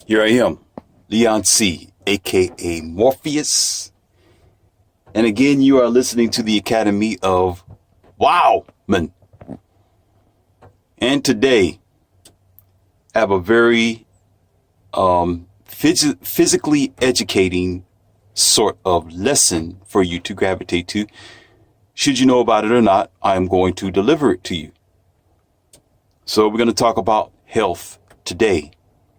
Here I am, Leon C., aka Morpheus. And again, you are listening to the Academy of Wowman. And today, I have a very physically educating sort of lesson for you to gravitate to. Should you know about it or not, I am going to deliver it to you. So we're going to talk about health today.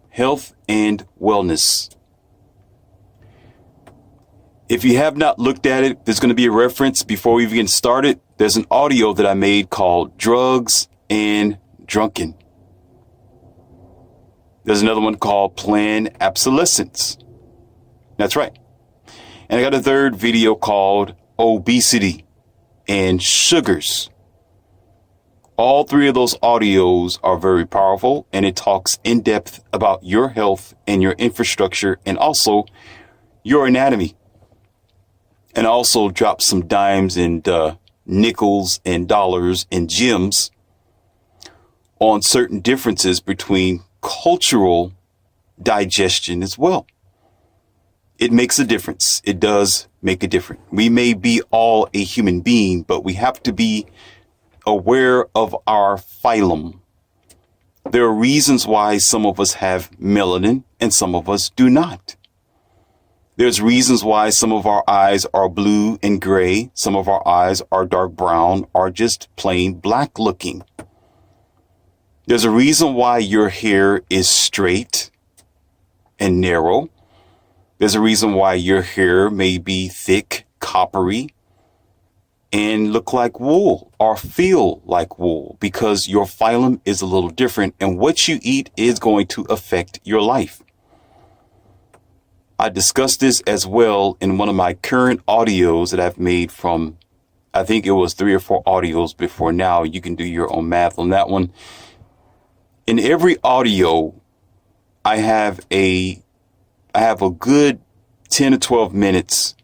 Health and wellness. If you have not looked at it, there's going to be a reference before we even get started. There's an audio that I made called Drugs and Drunken. There's another one called Planned Obsolescence. That's right. And I got a third video called Obesity and Sugars. All three of those audios are very powerful, and it talks in depth about your health and your infrastructure and also your anatomy. And also drop some dimes and nickels and dollars and gems on certain differences between cultural digestion as well. It makes a difference. It does make a difference. We may be all a human being, but we have to be aware of our phylum. There are reasons why some of us have melanin and some of us do not. There's reasons why some of our eyes are blue and gray. Some of our eyes are dark brown or just plain black looking. There's a reason why your hair is straight and narrow. There's a reason why your hair may be thick, coppery, and look like wool or feel like wool because your phylum is a little different and what you eat is going to affect your life. I discussed this as well in one of my current audios that I've made from, I think it was 3 or 4 audios before now. You can do your own math on that one. In every audio, I have a good 10 to 12 minutes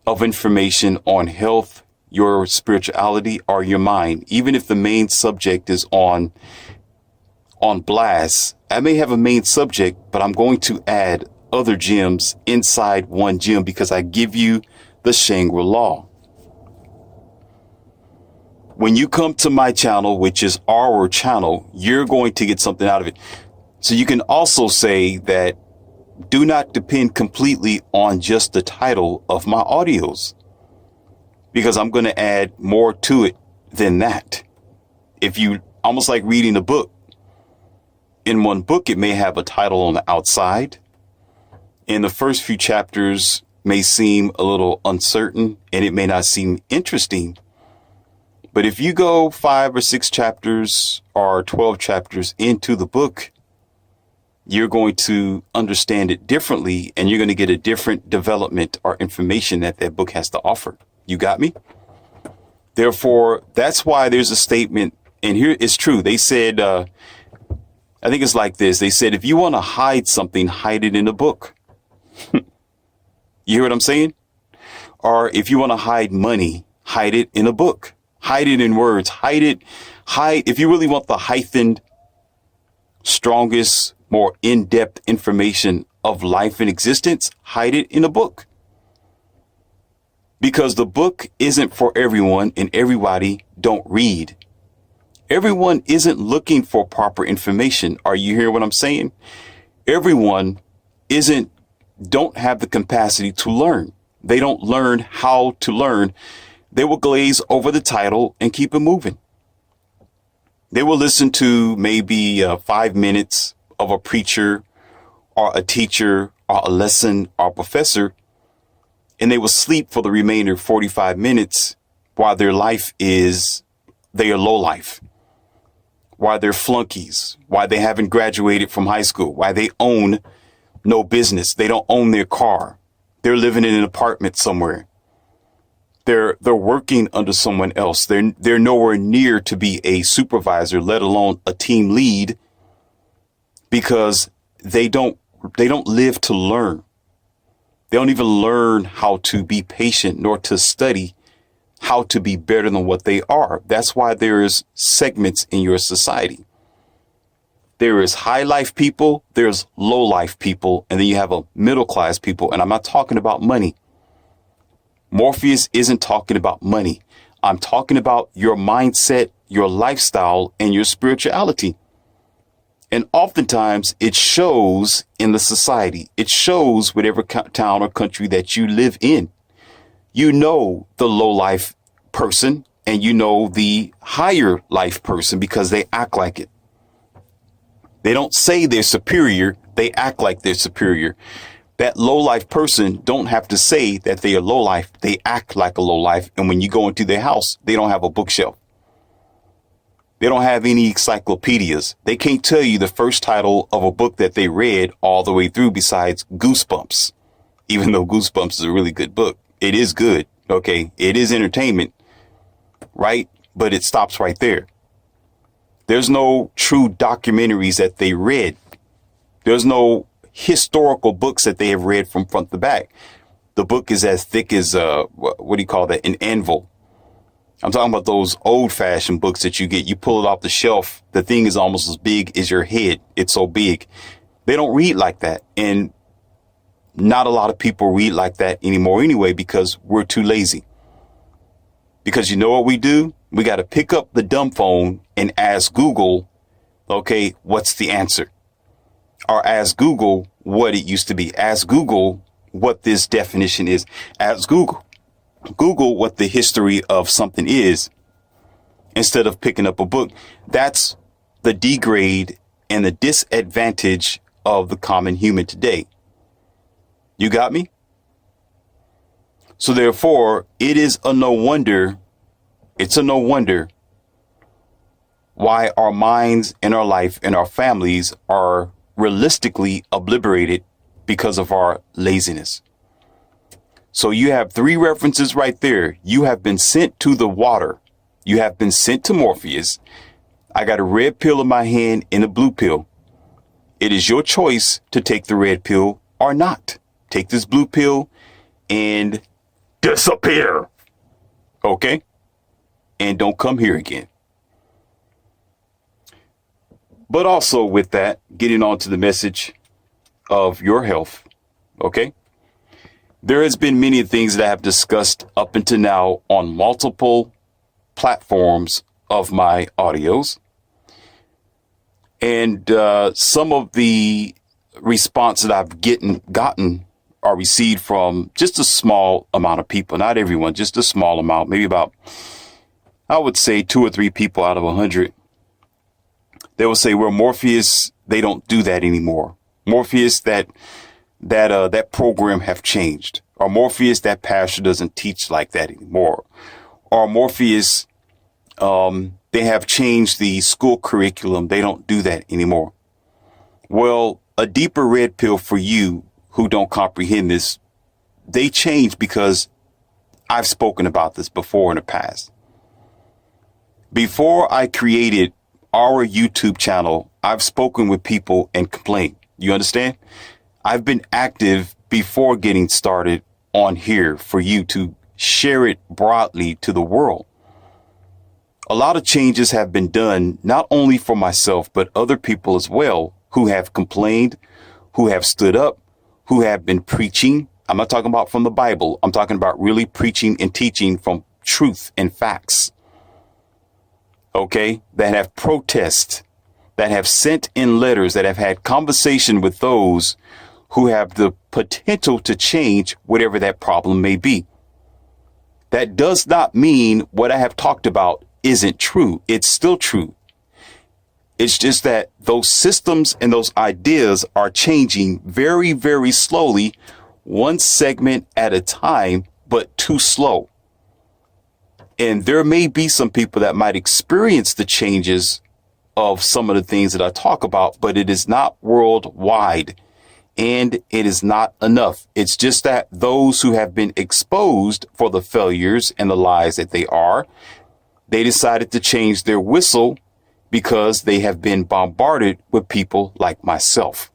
of information on health, your spirituality, or your mind. Even if the main subject is on blast, I may have a main subject, but I'm going to add other gems inside one gem because I give you the Shangri-La. When you come to my channel, which is our channel, you're going to get something out of it. So you can also say that do not depend completely on just the title of my audios, because I'm going to add more to it than that. If you almost like reading a book, in one book, it may have a title on the outside, and the first few chapters may seem a little uncertain and it may not seem interesting. But if you go 5 or 6 chapters or 12 chapters into the book, you're going to understand it differently and you're going to get a different development or information that book has to offer. You got me? Therefore, that's why there's a statement, and here it's true. They said, I think it's like this. They said, if you want to hide something, hide it in a book. You hear what I'm saying? Or if you want to hide money, hide it in a book. Hide it in words. Hide. If you really want the heightened, strongest, more in-depth information of life and existence, hide it in a book. Because the book isn't for everyone and everybody don't read. Everyone isn't looking for proper information. Are you hearing what I'm saying? Everyone don't have the capacity to learn. They don't learn how to learn. They will glaze over the title and keep it moving. They will listen to maybe 5 minutes of a preacher or a teacher or a lesson or a professor, and they will sleep for the remainder 45 minutes while their life is their low life, while they're flunkies, why they haven't graduated from high school, why they own no business. They don't own their car. They're living in an apartment somewhere. They're working under someone else. They're nowhere near to be a supervisor, let alone a team lead, because they don't live to learn. They don't even learn how to be patient nor to study how to be better than what they are. That's why there is segments in your society. There is high life people, there's low life people, and then you have a middle class people. And I'm not talking about money. Morpheus isn't talking about money. I'm talking about your mindset, your lifestyle, and your spirituality. And oftentimes it shows in the society. It shows whatever town or country that you live in. You know the low life person and you know the higher life person because they act like it. They don't say they're superior. They act like they're superior. That low life person don't have to say that they are low life. They act like a low life. And when you go into their house, they don't have a bookshelf. They don't have any encyclopedias. They can't tell you the first title of a book that they read all the way through besides Goosebumps, even though Goosebumps is a really good book. It is good. OK, it is entertainment. Right. But it stops right there. There's no true documentaries that they read. There's no historical books that they have read from front to back. The book is as thick as what do you call that? An anvil. I'm talking about those old fashioned books that you get. You pull it off the shelf. The thing is almost as big as your head. It's so big. They don't read like that. And not a lot of people read like that anymore anyway, because we're too lazy. Because you know what we do? We got to pick up the dumb phone and ask Google, OK, what's the answer? Or ask Google what it used to be. Ask Google what this definition is. Ask Google what the history of something is instead of picking up a book. That's the degrade and the disadvantage of the common human today. You got me? So therefore, it's a no wonder why our minds and our life and our families are realistically obliterated because of our laziness. So you have 3 references right there. You have been sent to the water. You have been sent to Morpheus. I got a red pill in my hand and a blue pill. It is your choice to take the red pill or not. Take this blue pill and disappear. Okay? And don't come here again. But also with that, getting on to the message of your health. Okay? There has been many things that I have discussed up until now on multiple platforms of my audios. And some of the response that I've gotten or received from just a small amount of people, not everyone, just a small amount, maybe about, I would say 2 or 3 people out of 100. They will say, well, Morpheus, they don't do that anymore. Morpheus, that program have changed. Or Morpheus, that pastor doesn't teach like that anymore. Or Morpheus, they have changed the school curriculum. They don't do that anymore. Well, a deeper red pill for you who don't comprehend this, they change because I've spoken about this before in the past. Before I created our YouTube channel, I've spoken with people and complained. You understand? I've been active before getting started on here for you to share it broadly to the world. A lot of changes have been done, not only for myself, but other people as well who have complained, who have stood up, who have been preaching. I'm not talking about from the Bible. I'm talking about really preaching and teaching from truth and facts. Okay, that have protested, that have sent in letters, that have had conversation with those who have the potential to change whatever that problem may be. That does not mean what I have talked about isn't true. It's still true. It's just that those systems and those ideas are changing very, very slowly, one segment at a time, but too slow. And there may be some people that might experience the changes of some of the things that I talk about, but it is not worldwide and it is not enough. It's just that those who have been exposed for the failures and the lies that they decided to change their whistle because they have been bombarded with people like myself.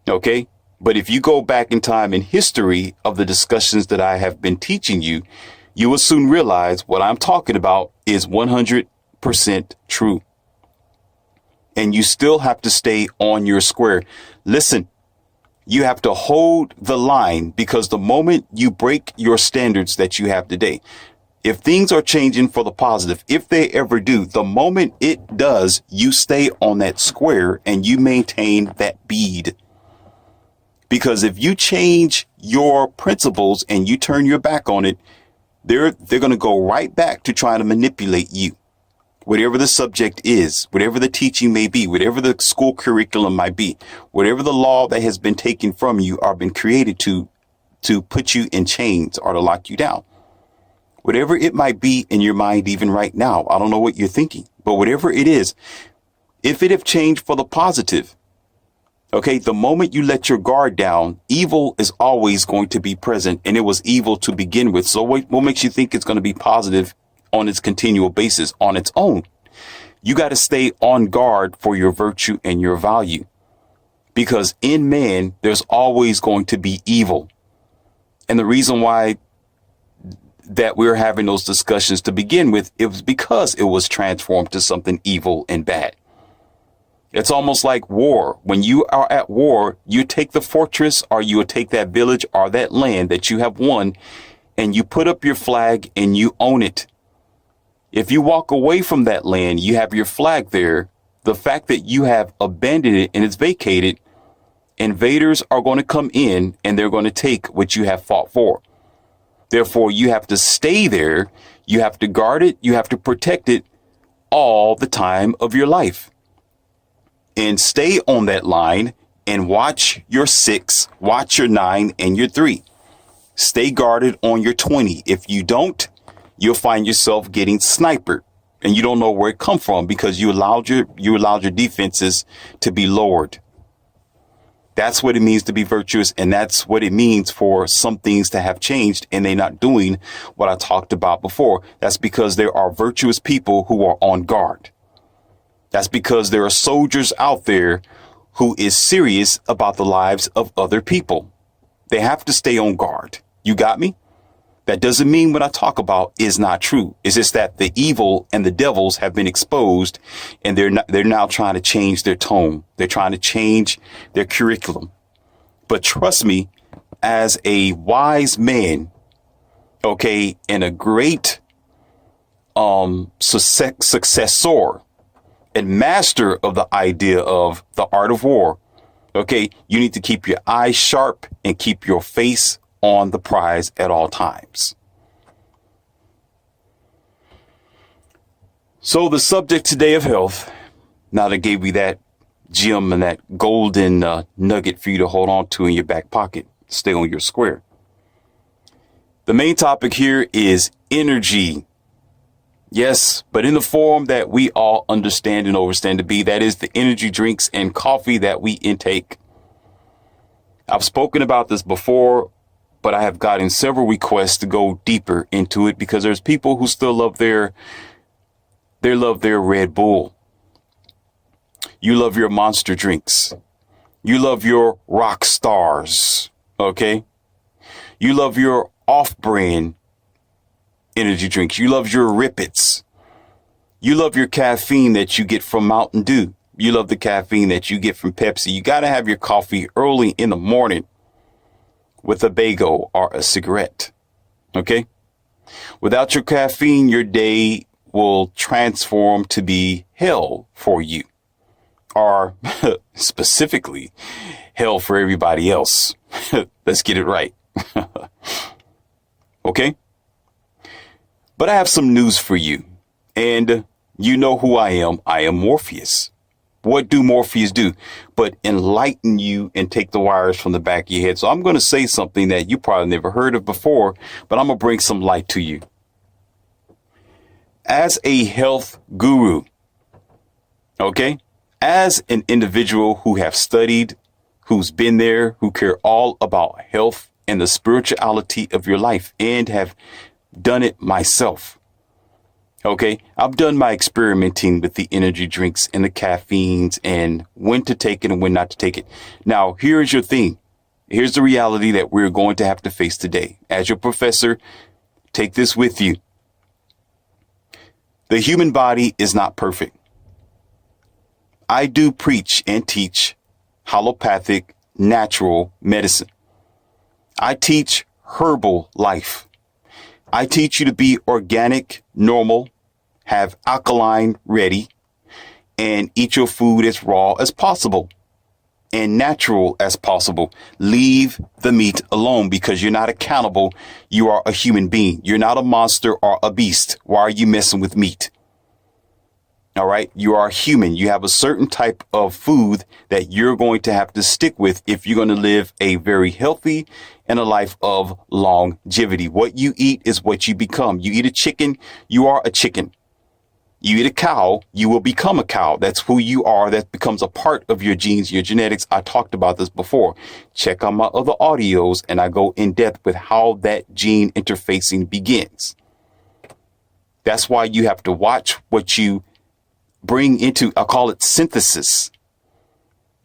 Okay. But if you go back in time in history of the discussions that I have been teaching you, you will soon realize what I'm talking about is 100% true. and you still have to stay on your square. Listen, you have to hold the line, because the moment you break your standards that you have today, if things are changing for the positive, if they ever do, the moment it does, you stay on that square and you maintain that bead. Because if you change your principles and you turn your back on it, they're going to go right back to trying to manipulate you. Whatever the subject is, whatever the teaching may be, whatever the school curriculum might be, whatever the law that has been taken from you or been created to put you in chains or to lock you down. Whatever it might be in your mind, even right now, I don't know what you're thinking, but whatever it is, if it have changed for the positive, okay, the moment you let your guard down, evil is always going to be present, and it was evil to begin with. So what makes you think it's going to be positive on its continual basis on its own? You got to stay on guard for your virtue and your value, because in man, there's always going to be evil. And the reason why that we're having those discussions to begin with, it was because it was transformed to something evil and bad. It's almost like war. When you are at war, you take the fortress, or you would take that village or that land that you have won, and you put up your flag and you own it. If you walk away from that land, you have your flag there. The fact that you have abandoned it and it's vacated, invaders are going to come in and they're going to take what you have fought for. Therefore, you have to stay there. You have to guard it. You have to protect it all the time of your life. And stay on that line and watch your 6, watch your 9 and your 3. Stay guarded on your 20. If you don't, you'll find yourself getting sniped, and you don't know where it come from, because you allowed your defenses to be lowered. That's what it means to be virtuous, and that's what it means for some things to have changed and they're not doing what I talked about before. That's because there are virtuous people who are on guard. That's because there are soldiers out there who is serious about the lives of other people. They have to stay on guard. You got me? That doesn't mean what I talk about is not true. It's just that the evil and the devils have been exposed, and they're now trying to change their tone. They're trying to change their curriculum. But trust me, as a wise man, okay, and a great successor and master of the idea of the art of war, okay, you need to keep your eyes sharp and keep your face on the prize at all times. So the subject today of health, now that I gave you that gem and that golden nugget for you to hold on to in your back pocket, stay on your square. The main topic here is energy. Yes, but in the form that we all understand and understand to be, that is the energy drinks and coffee that we intake. I've spoken about this before, but I have gotten several requests to go deeper into it, because there's people who still love their Red Bull. You love your Monster drinks. You love your Rock Stars. Okay. You love your off-brand energy drinks. You love your Rippets. You love your caffeine that you get from Mountain Dew. You love the caffeine that you get from Pepsi. You got to have your coffee early in the morning with a bagel or a cigarette. Okay. Without your caffeine, your day will transform to be hell for you, or specifically hell for everybody else. Let's get it right. Okay. But I have some news for you, and you know who I am. I am Morpheus. What do Morpheus do but enlighten you and take the wires from the back of your head? So I'm going to say something that you probably never heard of before, but I'm going to bring some light to you. As a health guru, okay, as an individual who have studied, who's been there, who care all about health and the spirituality of your life, and have done it myself. Okay, I've done my experimenting with the energy drinks and the caffeines and when to take it and when not to take it. Now, here's your thing. Here's the reality that we're going to have to face today. As your professor, take this with you. The human body is not perfect. I do preach and teach allopathic natural medicine. I teach herbal life. I teach you to be organic, normal, have alkaline ready, and eat your food as raw as possible and natural as possible. Leave the meat alone because you're not accountable. You are a human being. You're not a monster or a beast. Why are you messing with meat? All right. You are human. You have a certain type of food that you're going to have to stick with if you're going to live a very healthy and a life of longevity. What you eat is what you become. You eat a chicken, you are a chicken. You eat a cow, you will become a cow. That's who you are. That becomes a part of your genes, your genetics. I talked about this before. Check out my other audios and I go in depth with how that gene interfacing begins. That's why you have to watch what you bring into, I call it synthesis,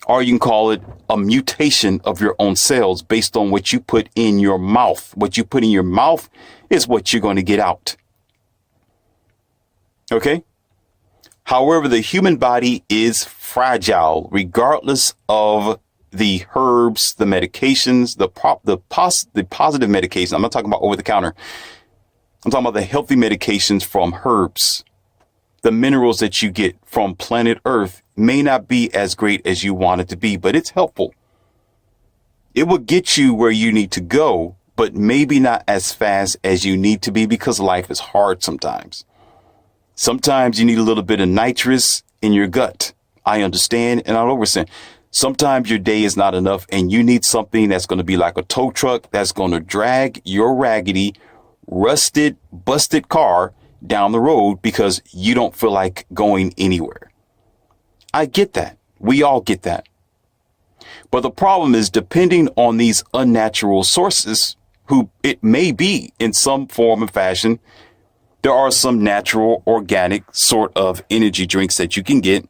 or you can call it a mutation of your own cells based on what you put in your mouth. What you put in your mouth is what you're going to get out. Okay. However, the human body is fragile, regardless of the herbs, the medications, the positive medication. I'm not talking about over the counter. I'm talking about the healthy medications from herbs. The minerals that you get from planet Earth may not be as great as you want it to be, but it's helpful. It will get you where you need to go, but maybe not as fast as you need to be because life is hard sometimes. Sometimes you need a little bit of nitrous in your gut. I understand and I understand. Sometimes your day is not enough and you need something that's going to be like a tow truck that's going to drag your raggedy, rusted, busted car down the road because you don't feel like going anywhere. I get that. We all get that. But the problem is, depending on these unnatural sources, who it may be in some form and fashion, there are some natural, organic sort of energy drinks that you can get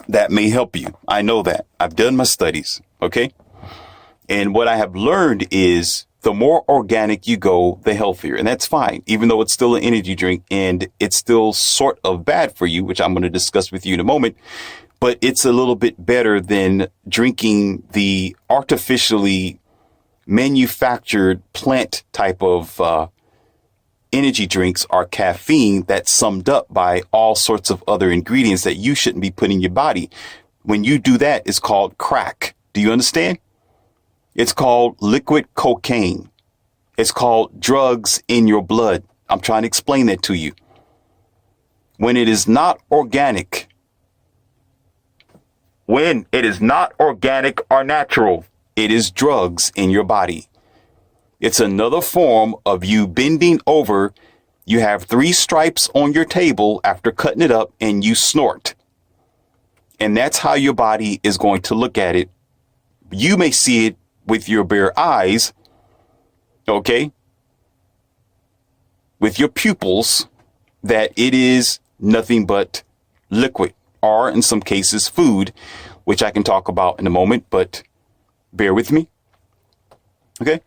that may help you. I know that. I've done my studies. Okay. And what I have learned is the more organic you go, the healthier. And that's fine, even though it's still an energy drink and it's still sort of bad for you, which I'm going to discuss with you in a moment. But it's a little bit better than drinking the artificially manufactured plant type of energy drinks or caffeine that's summed up by all sorts of other ingredients that you shouldn't be putting in your body. When you do that, it's called crack. Do you understand? It's called liquid cocaine. It's called drugs in your blood. I'm trying to explain that to you. When it is not organic, or natural, it is drugs in your body. It's another form of you bending over. You have 3 stripes on your table after cutting it up and you snort. And that's how your body is going to look at it. You may see it with your bare eyes, okay, with your pupils, that it is nothing but liquid, or in some cases food, which I can talk about in a moment, but bear with me, okay?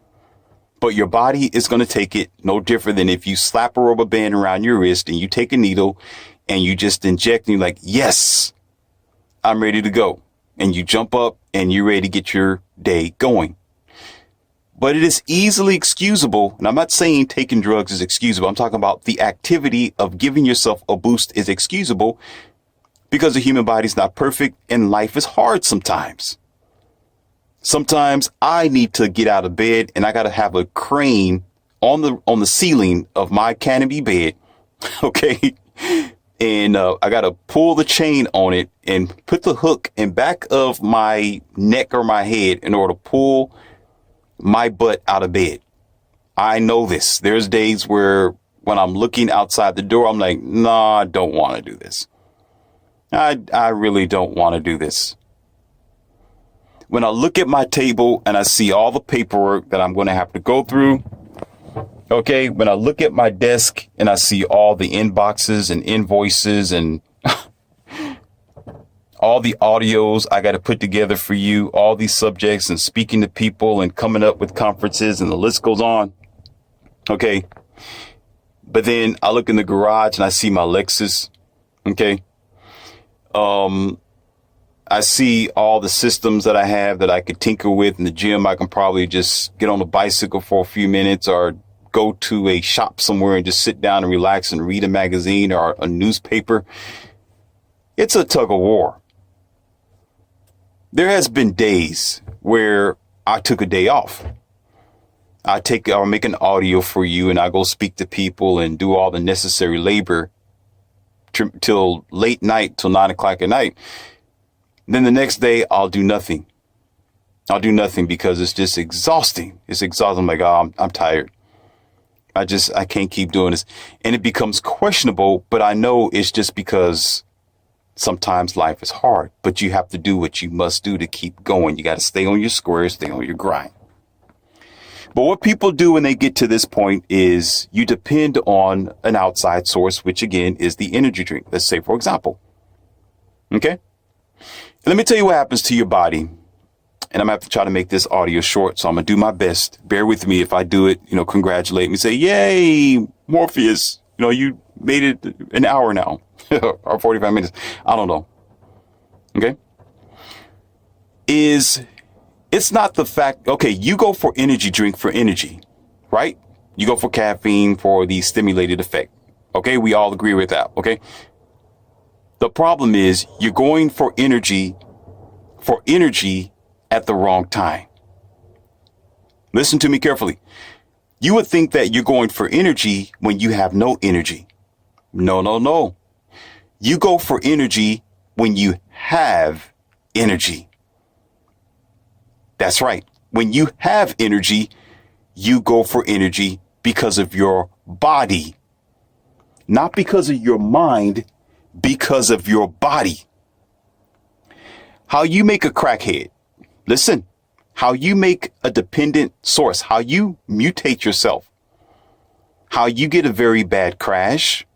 But your body is going to take it no different than if you slap a rubber band around your wrist and you take a needle and you just inject and you're like, yes, I'm ready to go. And you jump up and you're ready to get your day going. But it is easily excusable. And I'm not saying taking drugs is excusable. I'm talking about the activity of giving yourself a boost is excusable because the human body is not perfect and life is hard sometimes. Sometimes I need to get out of bed and I got to have a crane on the ceiling of my canopy bed. Okay. And I got to pull the chain on it and put the hook in back of my neck or my head in order to pull my butt out of bed. I know this. There's days where when I'm looking outside the door, I'm like, nah, I don't want to do this. I really don't want to do this. When I look at my table and I see all the paperwork that I'm going to have to go through, okay, when I look at my desk and I see all the inboxes and invoices and all the audios I got to put together for you, all these subjects and speaking to people and coming up with conferences and the list goes on. Okay. But then I look in the garage and I see my Lexus. Okay. I see all the systems that I have that I could tinker with in the gym. I can probably just get on a bicycle for a few minutes or go to a shop somewhere and just sit down and relax and read a magazine or a newspaper. It's a tug of war. There has been days where I took a day off. I'll make an audio for you and I go speak to people and do all the necessary labor till late night, till 9 o'clock at night. Then the next day I'll do nothing. I'll do nothing because it's just exhausting. It's exhausting. I'm like, oh, I'm tired. I can't keep doing this. And it becomes questionable, but I know it's just because sometimes life is hard, but you have to do what you must do to keep going. You got to stay on your square, stay on your grind. But what people do when they get to this point is you depend on an outside source, which again is the energy drink. Let's say, for example. Okay. Let me tell you what happens to your body. And I'm going to have to try to make this audio short. So I'm going to do my best. Bear with me if I do it, congratulate me. Say, yay, Morpheus. You made it an hour now or 45 minutes. I don't know. Okay. It's not the fact, okay, you go for energy drink for energy, right? You go for caffeine for the stimulated effect. Okay, we all agree with that, okay? The problem is you're going for energy at the wrong time. Listen to me carefully. You would think that you're going for energy when you have no energy. No. You go for energy when you have energy. That's right. When you have energy, you go for energy because of your body, not because of your mind, because of your body. How you make a crackhead. Listen, how you make a dependent source, how you mutate yourself, how you get a very bad crash,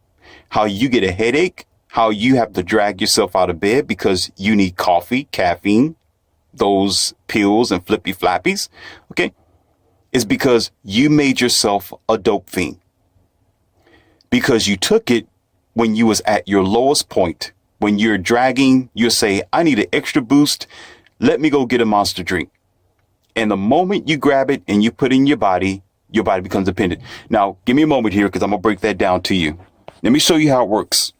how you get a headache, how you have to drag yourself out of bed because you need coffee, caffeine, those pills and flippy flappies, okay, is because you made yourself a dope fiend. Because you took it when you was at your lowest point. When you're dragging, you say, I need an extra boost. Let me go get a monster drink. And the moment you grab it and you put it in your body becomes dependent. Now, give me a moment here because I'm going to break that down to you. Let me show you how it works.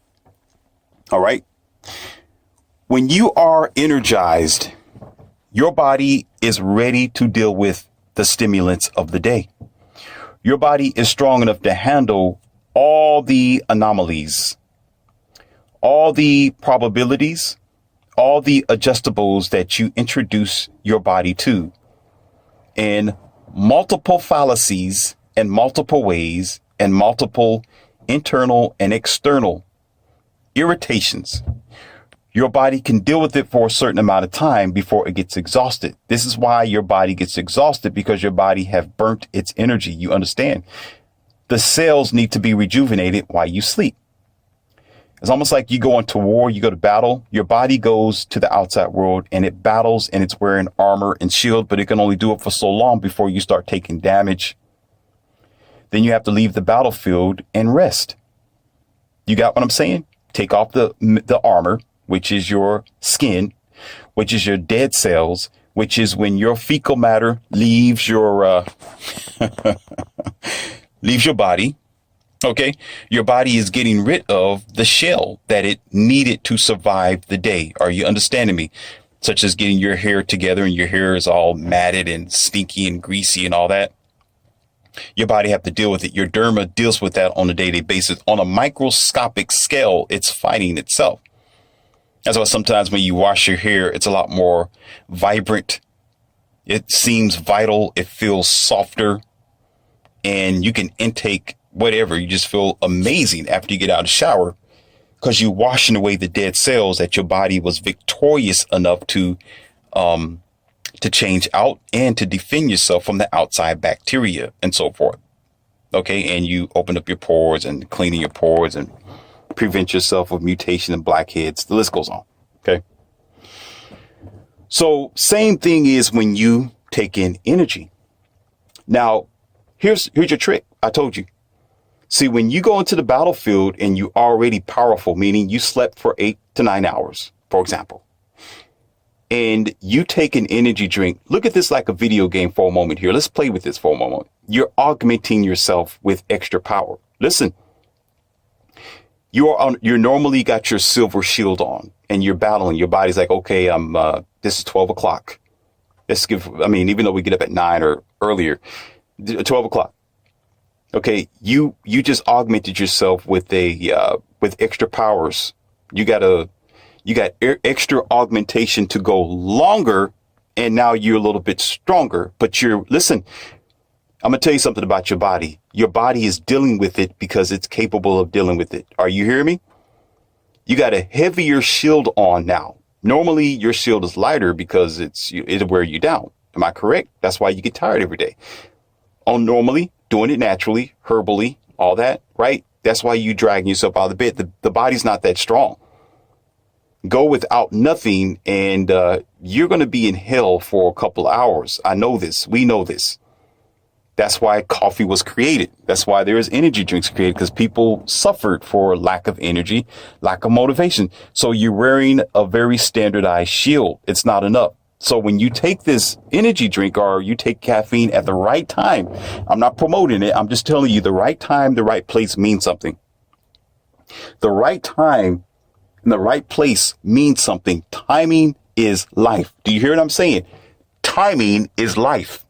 All right. When you are energized, your body is ready to deal with the stimulants of the day. Your body is strong enough to handle all the anomalies, all the probabilities, all the adjustables that you introduce your body to in multiple fallacies and multiple ways and multiple internal and external irritations. Your body can deal with it for a certain amount of time before it gets exhausted. This is why your body gets exhausted, because your body have burnt its energy. You understand? The cells need to be rejuvenated while you sleep. It's almost like you go into war, you go to battle, your body goes to the outside world and it battles and it's wearing armor and shield, but it can only do it for so long before you start taking damage. Then you have to leave the battlefield and rest. You got what I'm saying? Take off the armor, which is your skin, which is your dead cells, which is when your fecal matter leaves your leaves your body. Okay, your body is getting rid of the shell that it needed to survive the day. Are you understanding me? Such as getting your hair together and your hair is all matted and stinky and greasy and all that. Your body have to deal with it. Your derma deals with that on a daily basis. On a microscopic scale, it's fighting itself. That's why sometimes when you wash your hair, it's a lot more vibrant. It seems vital. It feels softer. And you can intake whatever. You just feel amazing after you get out of the shower because you're washing away the dead cells that your body was victorious enough to change out and to defend yourself from the outside bacteria and so forth. Okay. And you open up your pores and cleaning your pores and prevent yourself of mutation and blackheads. The list goes on. Okay. So same thing is when you take in energy. Now, here's your trick. I told you. See, when you go into the battlefield and you're already powerful, meaning you slept for 8 to 9 hours, for example, and you take an energy drink, look at this like a video game for a moment here. Let's play with this for a moment. You're augmenting yourself with extra power. Listen, you're normally got your silver shield on and you're battling. Your body's like, okay, this is 12 o'clock. Even though we get up at 9 or earlier, 12 o'clock. Okay. You just augmented yourself with with extra powers. You got extra augmentation to go longer. And now you're a little bit stronger, but listen, I'm going to tell you something about your body. Your body is dealing with it because it's capable of dealing with it. Are you hearing me? You got a heavier shield on now. Normally your shield is lighter because it'll wear you down. Am I correct? That's why you get tired every day. Normally doing it naturally, herbally, all that, right? That's why you dragging yourself out of the bed. The body's not that strong. Go without nothing and you're going to be in hell for a couple of hours. I know this. We know this. That's why coffee was created. That's why there is energy drinks created, because people suffered for lack of energy, lack of motivation. So you're wearing a very standardized shield. It's not enough. So when you take this energy drink or you take caffeine at the right time, I'm not promoting it. I'm just telling you the right time, the right place means something. The right time and the right place means something. Timing is life. Do you hear what I'm saying? Timing is life.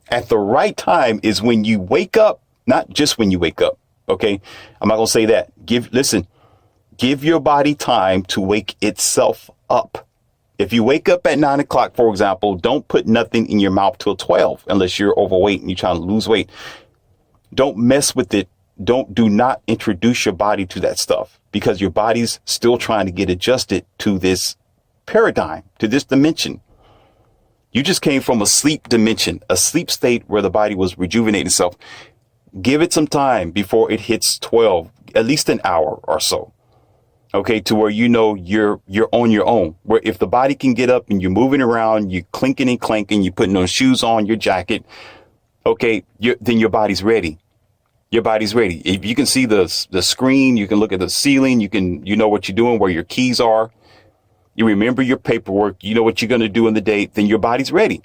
At the right time is when you wake up, not just when you wake up. OK, I'm not going to say that. Give your body time to wake itself up. If you wake up at 9 o'clock, for example, don't put nothing in your mouth till 12 unless you're overweight and you're trying to lose weight. Don't mess with it. Do not introduce your body to that stuff because your body's still trying to get adjusted to this paradigm, to this dimension. You just came from a sleep dimension, a sleep state where the body was rejuvenating itself. Give it some time before it hits 12, at least an hour or so. OK, to where you're on your own, where if the body can get up and you're moving around, you're clinking and clanking, you're putting on shoes on your jacket. OK, then your body's ready. Your body's ready. If you can see the screen, you can look at the ceiling, you know what you're doing, where your keys are. You remember your paperwork, you know what you're going to do in the day, then your body's ready.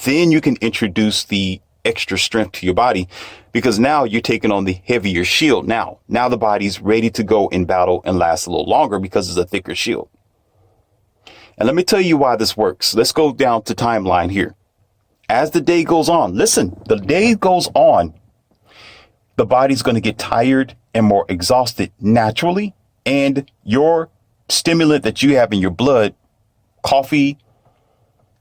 Then you can introduce the extra strength to your body because now you're taking on the heavier shield. Now the body's ready to go in battle and last a little longer because it's a thicker shield. And let me tell you why this works. Let's go down to timeline here. As the day goes on, listen, the day goes on, the body's going to get tired and more exhausted naturally, and your stimulant that you have in your blood, coffee,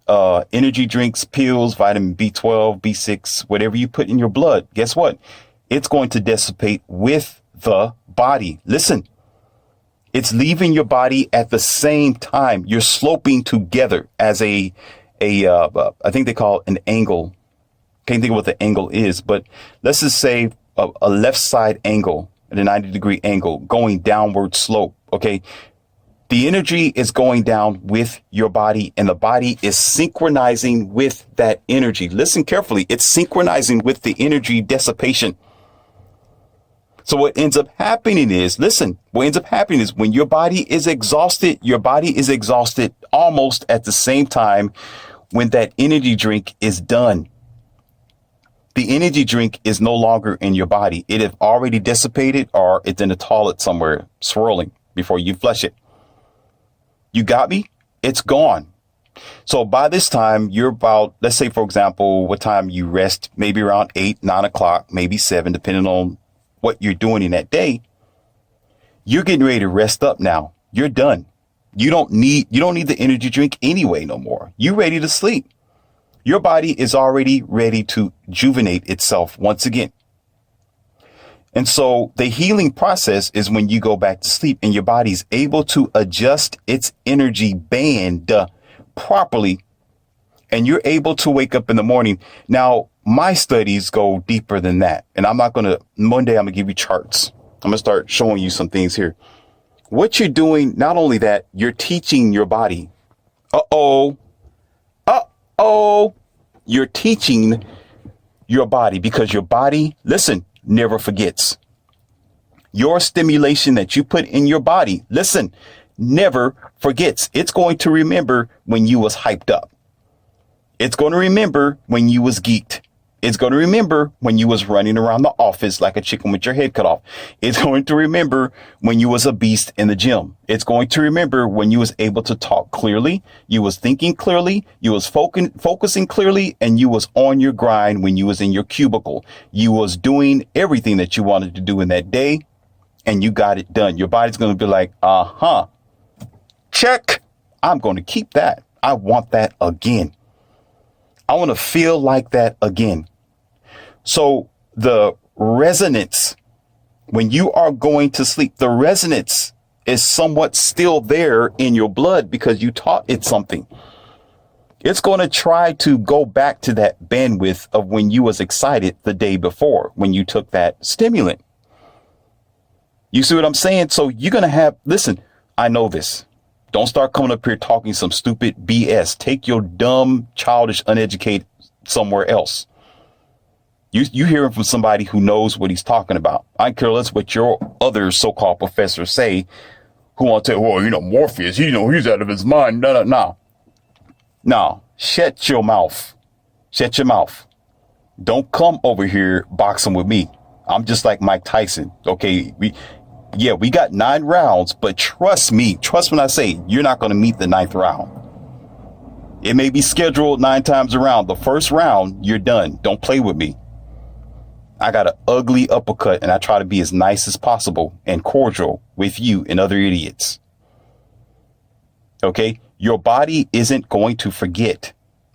energy drinks, pills, vitamin B12, B6, whatever you put in your blood, guess what? It's going to dissipate with the body. Listen, it's leaving your body at the same time. You're sloping together as I think they call it an angle. Can't think of what the angle is, but let's just say a left side angle at a 90-degree angle going downward slope. Okay. The energy is going down with your body and the body is synchronizing with that energy. Listen carefully. It's synchronizing with the energy dissipation. So what ends up happening is, when your body is exhausted almost at the same time when that energy drink is done. The energy drink is no longer in your body. It have already dissipated or it's in a toilet somewhere swirling before you flush it. You got me? It's gone. So by this time, you're about, let's say, for example, what time you rest, maybe around 8, 9 o'clock, maybe 7, depending on what you're doing in that day. You're getting ready to rest up now. You're done. You don't need the energy drink anyway no more. You're ready to sleep. Your body is already ready to rejuvenate itself once again. And so the healing process is when you go back to sleep and your body's able to adjust its energy band properly. And you're able to wake up in the morning. Now, my studies go deeper than that. And one day I'm going to give you charts. I'm going to start showing you some things here. What you're doing, not only that, you're teaching your body. You're teaching your body because your body, listen, never forgets. Your stimulation that you put in your body, listen, never forgets. It's going to remember when you was hyped up. It's going to remember when you was geeked. It's going to remember when you was running around the office like a chicken with your head cut off. It's going to remember when you was a beast in the gym. It's going to remember when you was able to talk clearly, you was thinking clearly, you was focusing clearly, and you was on your grind when you was in your cubicle. You was doing everything that you wanted to do in that day, and you got it done. Your body's going to be like, check. I'm going to keep that. I want that again. I want to feel like that again. So the resonance, when you are going to sleep, the resonance is somewhat still there in your blood because you taught it something. It's going to try to go back to that bandwidth of when you was excited the day before, when you took that stimulant. You see what I'm saying? So you're going to have, listen, I know this. Don't start coming up here talking some stupid BS. Take your dumb, childish, uneducated somewhere else. You hearing from somebody who knows what he's talking about. I care less what your other so-called professors say, who want to say, well, Morpheus, he's out of his mind. No, shut your mouth. Shut your mouth. Don't come over here boxing with me. I'm just like Mike Tyson. Okay, we got 9 rounds, but trust me when I say you're not going to meet the 9th round. It may be scheduled 9 times around. The first round, you're done. Don't play with me. I got an ugly uppercut, and I try to be as nice as possible and cordial with you and other idiots. Okay? Your body isn't going to forget.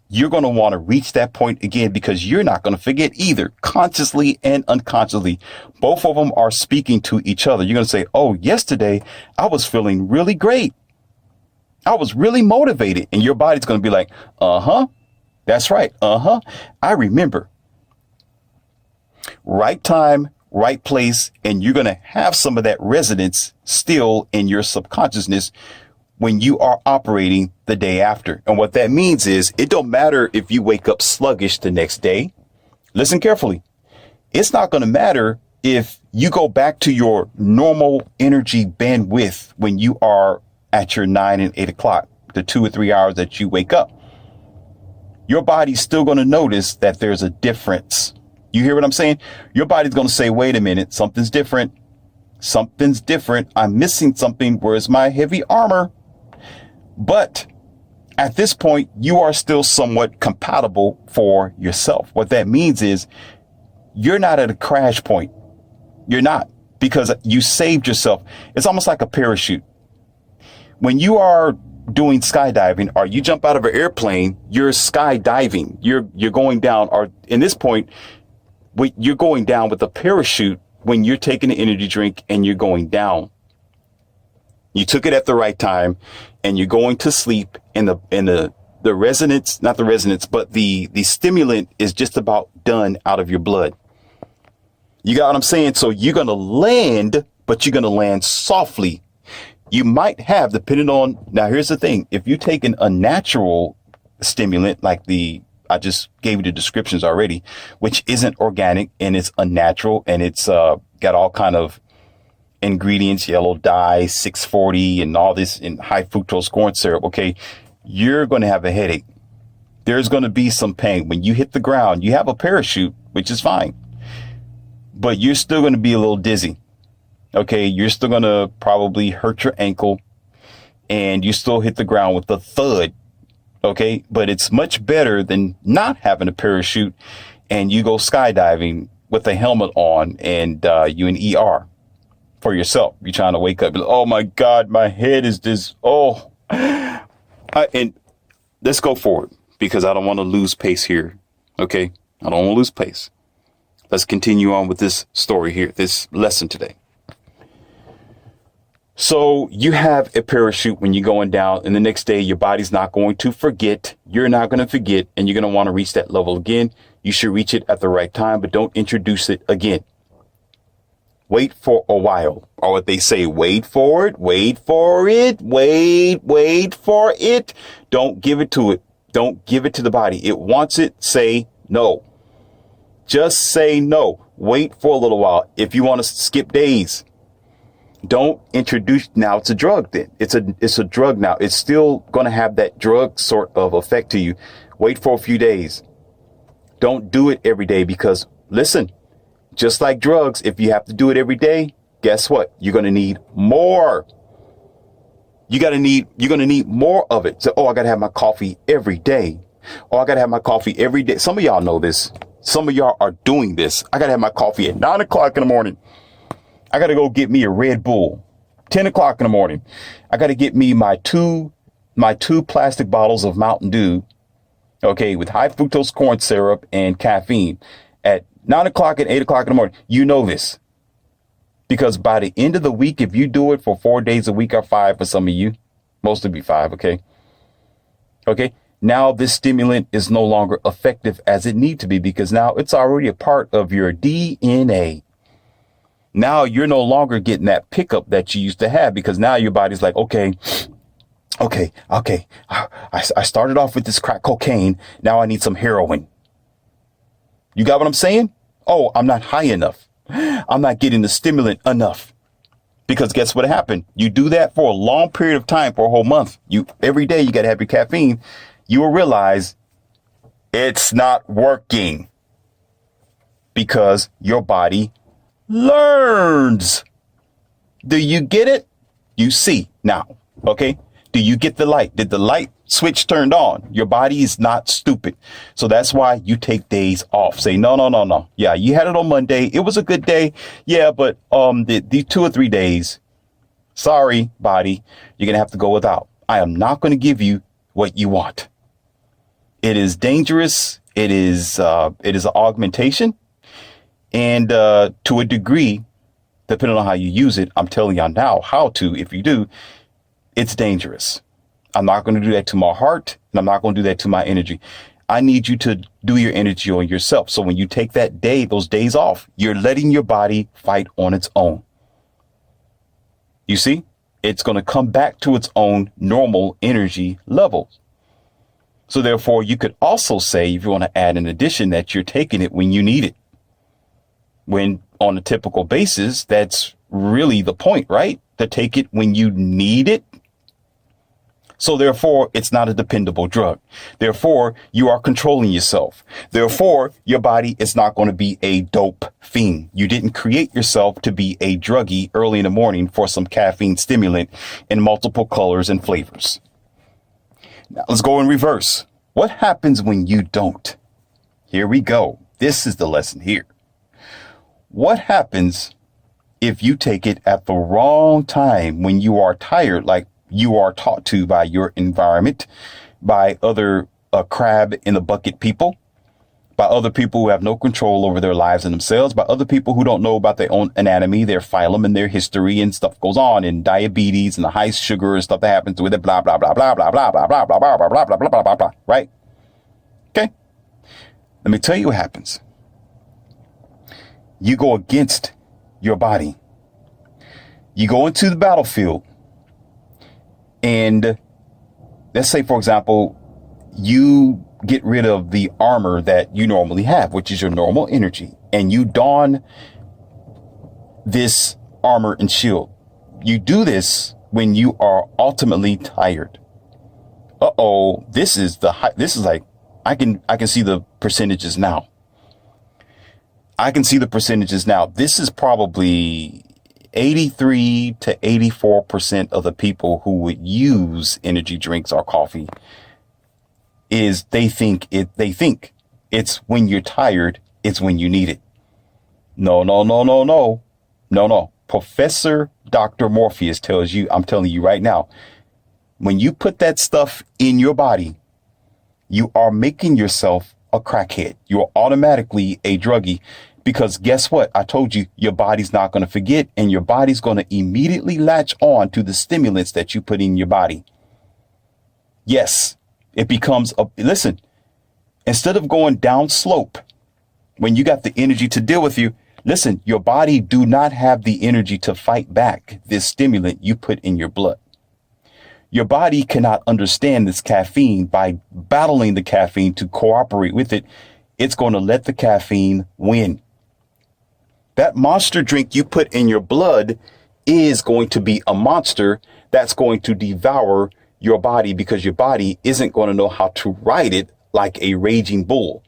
You're going to want to reach that point again because you're not going to forget either, consciously and unconsciously. Both of them are speaking to each other. You're going to say, oh, yesterday I was feeling really great. I was really motivated. And your body's going to be like, that's right. I remember. Right time, right place. And you're going to have some of that resonance still in your subconsciousness when you are operating the day after. And what that means is it don't matter if you wake up sluggish the next day. Listen carefully. It's not going to matter if you go back to your normal energy bandwidth when you are at your 9 and 8 o'clock, the 2 or 3 hours that you wake up. Your body's still going to notice that there's a difference. You hear what I'm saying? Your body's going to say, wait a minute, something's different. Something's different. I'm missing something. Where's my heavy armor? But at this point, you are still somewhat compatible for yourself. What that means is you're not at a crash point. You're not, because you saved yourself. It's almost like a parachute. When you are doing skydiving or you jump out of an airplane, you're skydiving. You're going down, or in this point, you're going down with a parachute when you're taking an energy drink and you're going down. You took it at the right time and you're going to sleep, and the resonance, not the resonance, but the stimulant is just about done out of your blood. You got what I'm saying? So you're going to land, but you're going to land softly. You might have, depending on, now here's the thing. If you're taking a natural stimulant like I just gave you the descriptions already, which isn't organic and it's unnatural and it's got all kind of ingredients, yellow dye, 640 and all this in high fructose corn syrup. Okay. You're going to have a headache. There's going to be some pain when you hit the ground. You have a parachute, which is fine, but you're still going to be a little dizzy. Okay. You're still going to probably hurt your ankle and you still hit the ground with a thud. Okay. But it's much better than not having a parachute and you go skydiving with a helmet on and you in ER. For yourself. You're trying to wake up. Oh my God, my head is this. Oh, and let's go forward because I don't want to lose pace here. Okay. I don't want to lose pace. Let's continue on with this story here, this lesson today. So you have a parachute when you're going down, and the next day your body's not going to forget. You're not going to forget, and you're going to want to reach that level again. You should reach it at the right time, but don't introduce it again. Wait for a while, or what they say, wait for it, wait for it. Don't give it to it. Don't give it to the body. It wants it. Say no. Just say no. Wait for a little while. If you want to skip days, Don't introduce, now it's a drug then. It's a drug now. It's still going to have that drug sort of effect to you. Wait for a few days. Don't do it every day because listen, just like drugs, if you have to do it every day, guess what? You're going to need more. You're going to need more of it. So, oh, I got to have my coffee every day. Oh, I got to have my coffee every day. Some of y'all know this. Some of y'all are doing this. I got to have my coffee at 9 o'clock in the morning. I got to go get me a Red Bull, 10 o'clock in the morning. I got to get me my two plastic bottles of Mountain Dew, okay, with high fructose corn syrup and caffeine at 9 o'clock and 8 o'clock in the morning. You know this. Because by the end of the week, if you do it for 4 days a week or 5 for some of you, most of you 5, okay? Okay, now this stimulant is no longer effective as it need to be because now it's already a part of your DNA. Now you're no longer getting that pickup that you used to have because now your body's like, okay. I started off with this crack cocaine. Now I need some heroin. You got what I'm saying? Oh, I'm not high enough. I'm not getting the stimulant enough. Because guess what happened? You do that for a long period of time, for a whole month. Every day you got to have your caffeine. You will realize it's not working because your body learns. Do you get it? You see now. Okay. Do you get the light? Did the light switch turned on? Your body is not stupid. So that's why you take days off. Say, no. Yeah, you had it on Monday. It was a good day. Yeah, but the 2 or 3 days, sorry, body, you're going to have to go without. I am not going to give you what you want. It is dangerous. It is an augmentation. And to a degree, depending on how you use it, I'm telling y'all now how to, if you do, it's dangerous. I'm not going to do that to my heart, and I'm not going to do that to my energy. I need you to do your energy on yourself. So when you take that day, those days off, you're letting your body fight on its own. You see, it's going to come back to its own normal energy levels. So therefore, you could also say, if you want to add an addition, that you're taking it when you need it. When on a typical basis, that's really the point, right? To take it when you need it. So therefore, it's not a dependable drug. Therefore, you are controlling yourself. Therefore, your body is not going to be a dope fiend. You didn't create yourself to be a druggie early in the morning for some caffeine stimulant in multiple colors and flavors. Now, let's go in reverse. What happens when you don't? Here we go. This is the lesson here. What happens if you take it at the wrong time when you are tired, like you are taught to by your environment, by other crab in the bucket people, by other people who have no control over their lives and themselves, by other people who don't know about their own anatomy, their phylum and their history and stuff goes on, and diabetes and the high sugar and stuff that happens with it, blah, blah, blah, blah, blah, blah, blah, blah, blah, blah, blah, blah, blah, blah, blah, blah, right? Okay. Let me tell you what happens. You go against your body. You go into the battlefield. And let's say, for example, you get rid of the armor that you normally have, which is your normal energy, and you don this armor and shield. You do this when you are ultimately tired. This is like, I can see the percentages now. This is probably 83 to 84% of the people who would use energy drinks or coffee is they think it's when you're tired, it's when you need it. No. Professor Dr. Morpheus tells you, I'm telling you right now, when you put that stuff in your body, you are making yourself a crackhead. You're automatically a druggie. Because guess what? I told you, your body's not going to forget, and your body's going to immediately latch on to the stimulants that you put in your body. Yes, it becomes listen, instead of going down slope, when you got the energy to deal with you, listen, your body do not have the energy to fight back this stimulant you put in your blood. Your body cannot understand this caffeine. By battling the caffeine to cooperate with it, it's going to let the caffeine win. That monster drink you put in your blood is going to be a monster that's going to devour your body, because your body isn't going to know how to ride it like a raging bull.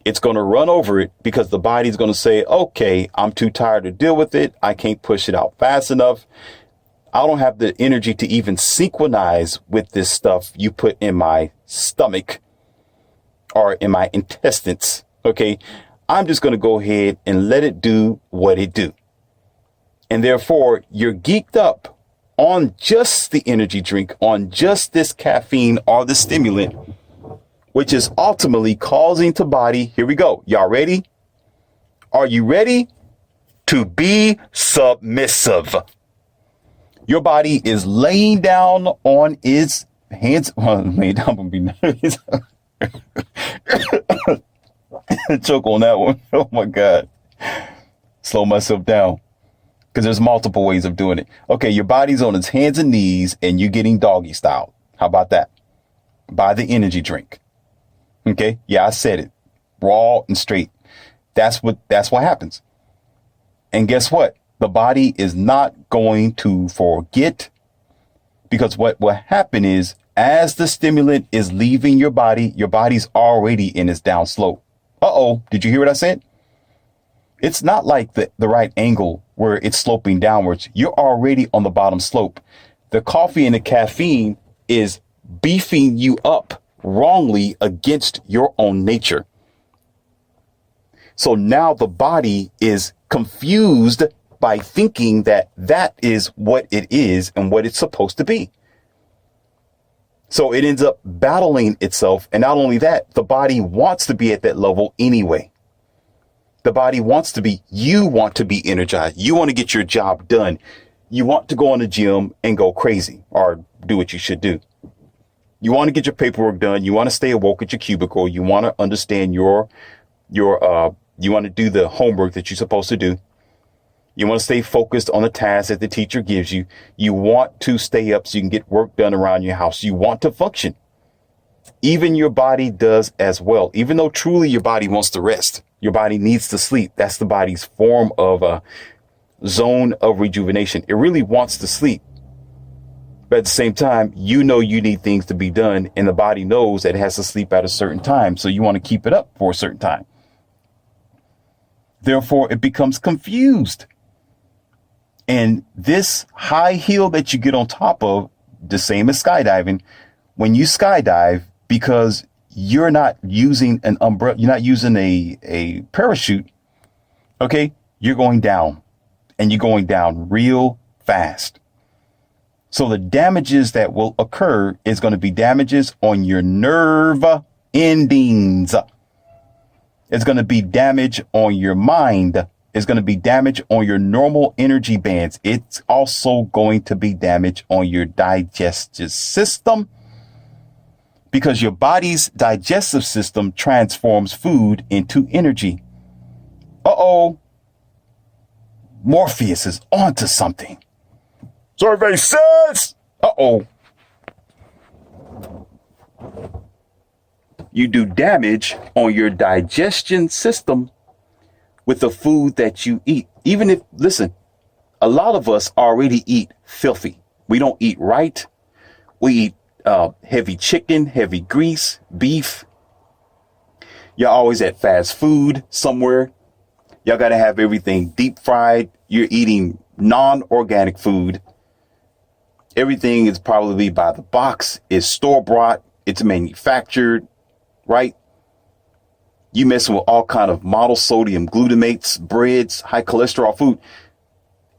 It's going to run over it because the body's going to say, okay, I'm too tired to deal with it. I can't push it out fast enough. I don't have the energy to even synchronize with this stuff you put in my stomach or in my intestines. Okay. I'm just going to go ahead and let it do what it do. And therefore you're geeked up on just the energy drink, on just this caffeine or the stimulant, which is ultimately causing the body. Here we go. Y'all ready? Are you ready to be submissive? Your body is laying down on its hands. Well, laying down would be nice. Choke on that one. Oh my God. Slow myself down, because there's multiple ways of doing it. Okay, your body's on its hands and knees and you're getting doggy style. How about that? By the energy drink. Okay. Yeah, I said it. Raw and straight. That's what happens. And guess what? The body is not going to forget, because what will happen is, as the stimulant is leaving your body's already in its down slope. Uh-oh. Did you hear what I said? It's not like the right angle where it's sloping downwards. You're already on the bottom slope. The coffee and the caffeine is beefing you up wrongly against your own nature. So now the body is confused by thinking that that is what it is and what it's supposed to be. So it ends up battling itself. And not only that, the body wants to be at that level anyway. The body wants to be, you want to be energized. You want to get your job done. You want to go in the gym and go crazy, or do what you should do. You want to get your paperwork done. You want to stay awoke at your cubicle. You want to understand you want to do the homework that you're supposed to do. You want to stay focused on the task that the teacher gives you. You want to stay up so you can get work done around your house. You want to function. Even your body does as well. Even though truly your body wants to rest, your body needs to sleep. That's the body's form of a zone of rejuvenation. It really wants to sleep. But at the same time, you know you need things to be done, and the body knows that it has to sleep at a certain time. So you want to keep it up for a certain time. Therefore, it becomes confused. And this high hill that you get on top of, the same as skydiving, when you skydive, because you're not using an umbrella, you're not using a parachute, okay, you're going down, and you're going down real fast. So the damages that will occur is going to be damages on your nerve endings. It's going to be damage on your mind. It's going to be damage on your normal energy bands. It's also going to be damage on your digestive system, because your body's digestive system transforms food into energy. Uh-oh. Morpheus is onto something. Survey says, uh-oh. You do damage on your digestion system with the food that you eat. Even if, listen, a lot of us already eat filthy. We don't eat right. We eat heavy chicken, heavy grease, beef. You're always at fast food somewhere. Y'all got to have everything deep fried. You're eating non-organic food. Everything is probably by the box. It's store-bought. It's manufactured, right? You messing with all kind of model sodium glutamates, breads, high cholesterol food.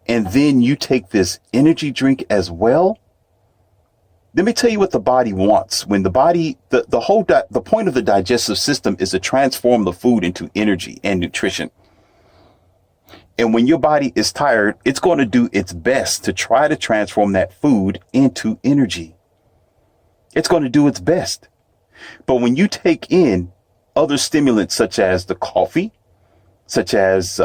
And then you take this energy drink as well. Let me tell you what the body wants. When the body, the point of the digestive system is to transform the food into energy and nutrition. And when your body is tired, it's going to do its best to try to transform that food into energy. It's going to do its best. But when you take in other stimulants, such as the coffee, such as,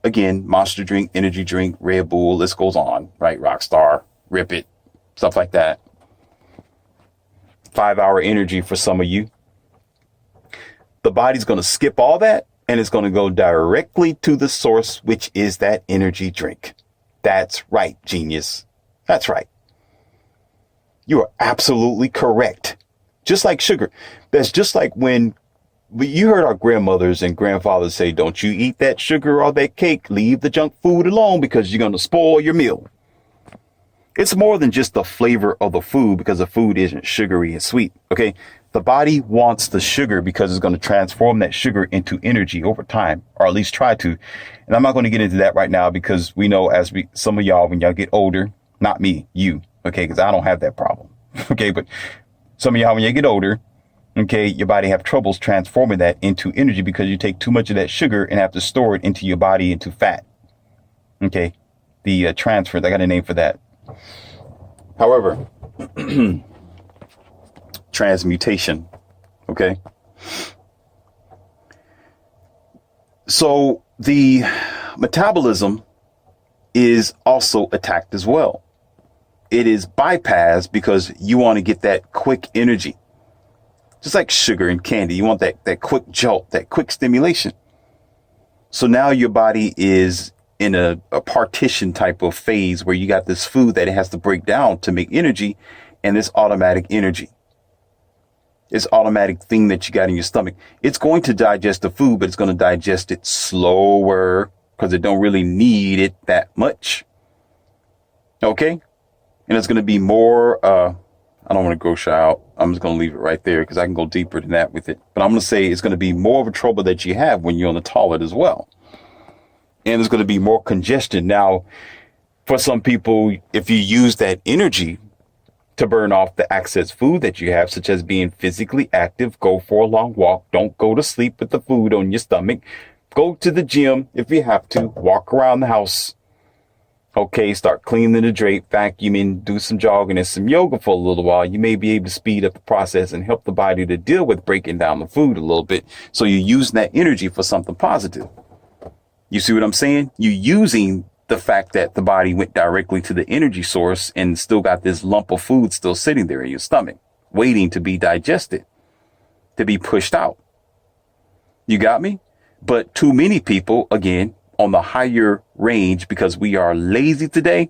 again, Monster drink, energy drink, Red Bull, list goes on, right? Rockstar, Rip It, stuff like that. 5-hour energy for some of you. The body's going to skip all that, and it's going to go directly to the source, which is that energy drink. That's right, genius. That's right. You are absolutely correct. Just like sugar. That's just like when you heard our grandmothers and grandfathers say, don't you eat that sugar or that cake. Leave the junk food alone because you're going to spoil your meal. It's more than just the flavor of the food because the food isn't sugary and sweet. Okay. The body wants the sugar because it's going to transform that sugar into energy over time, or at least try to. And I'm not going to get into that right now because we know some of y'all, when y'all get older, not me, you, okay, because I don't have that problem. Okay. But some of y'all, when you get older, okay, your body have troubles transforming that into energy because you take too much of that sugar and have to store it into your body into fat. Okay. The transfer, I got a name for that. However, transmutation. Okay. So the metabolism is also attacked as well. It is bypassed because you want to get that quick energy. Just like sugar and candy, you want that quick jolt, that quick stimulation. So now your body is in a partition type of phase where you got this food that it has to break down to make energy, and this automatic energy. This automatic thing that you got in your stomach. It's going to digest the food, but it's going to digest it slower because it don't really need it that much. Okay? And it's going to be more, I don't want to gross you out. I'm just going to leave it right there because I can go deeper than that with it. But I'm going to say it's going to be more of a trouble that you have when you're on the toilet as well. And there's going to be more congestion. Now, for some people, if you use that energy to burn off the excess food that you have, such as being physically active, go for a long walk, don't go to sleep with the food on your stomach, go to the gym if you have to, walk around the house. Okay, start cleaning the drape, vacuuming, do some jogging and some yoga for a little while. You may be able to speed up the process and help the body to deal with breaking down the food a little bit. So you're using that energy for something positive. You see what I'm saying? You're using the fact that the body went directly to the energy source and still got this lump of food still sitting there in your stomach, waiting to be digested, to be pushed out. You got me? But too many people, again, on the higher range, because we are lazy today,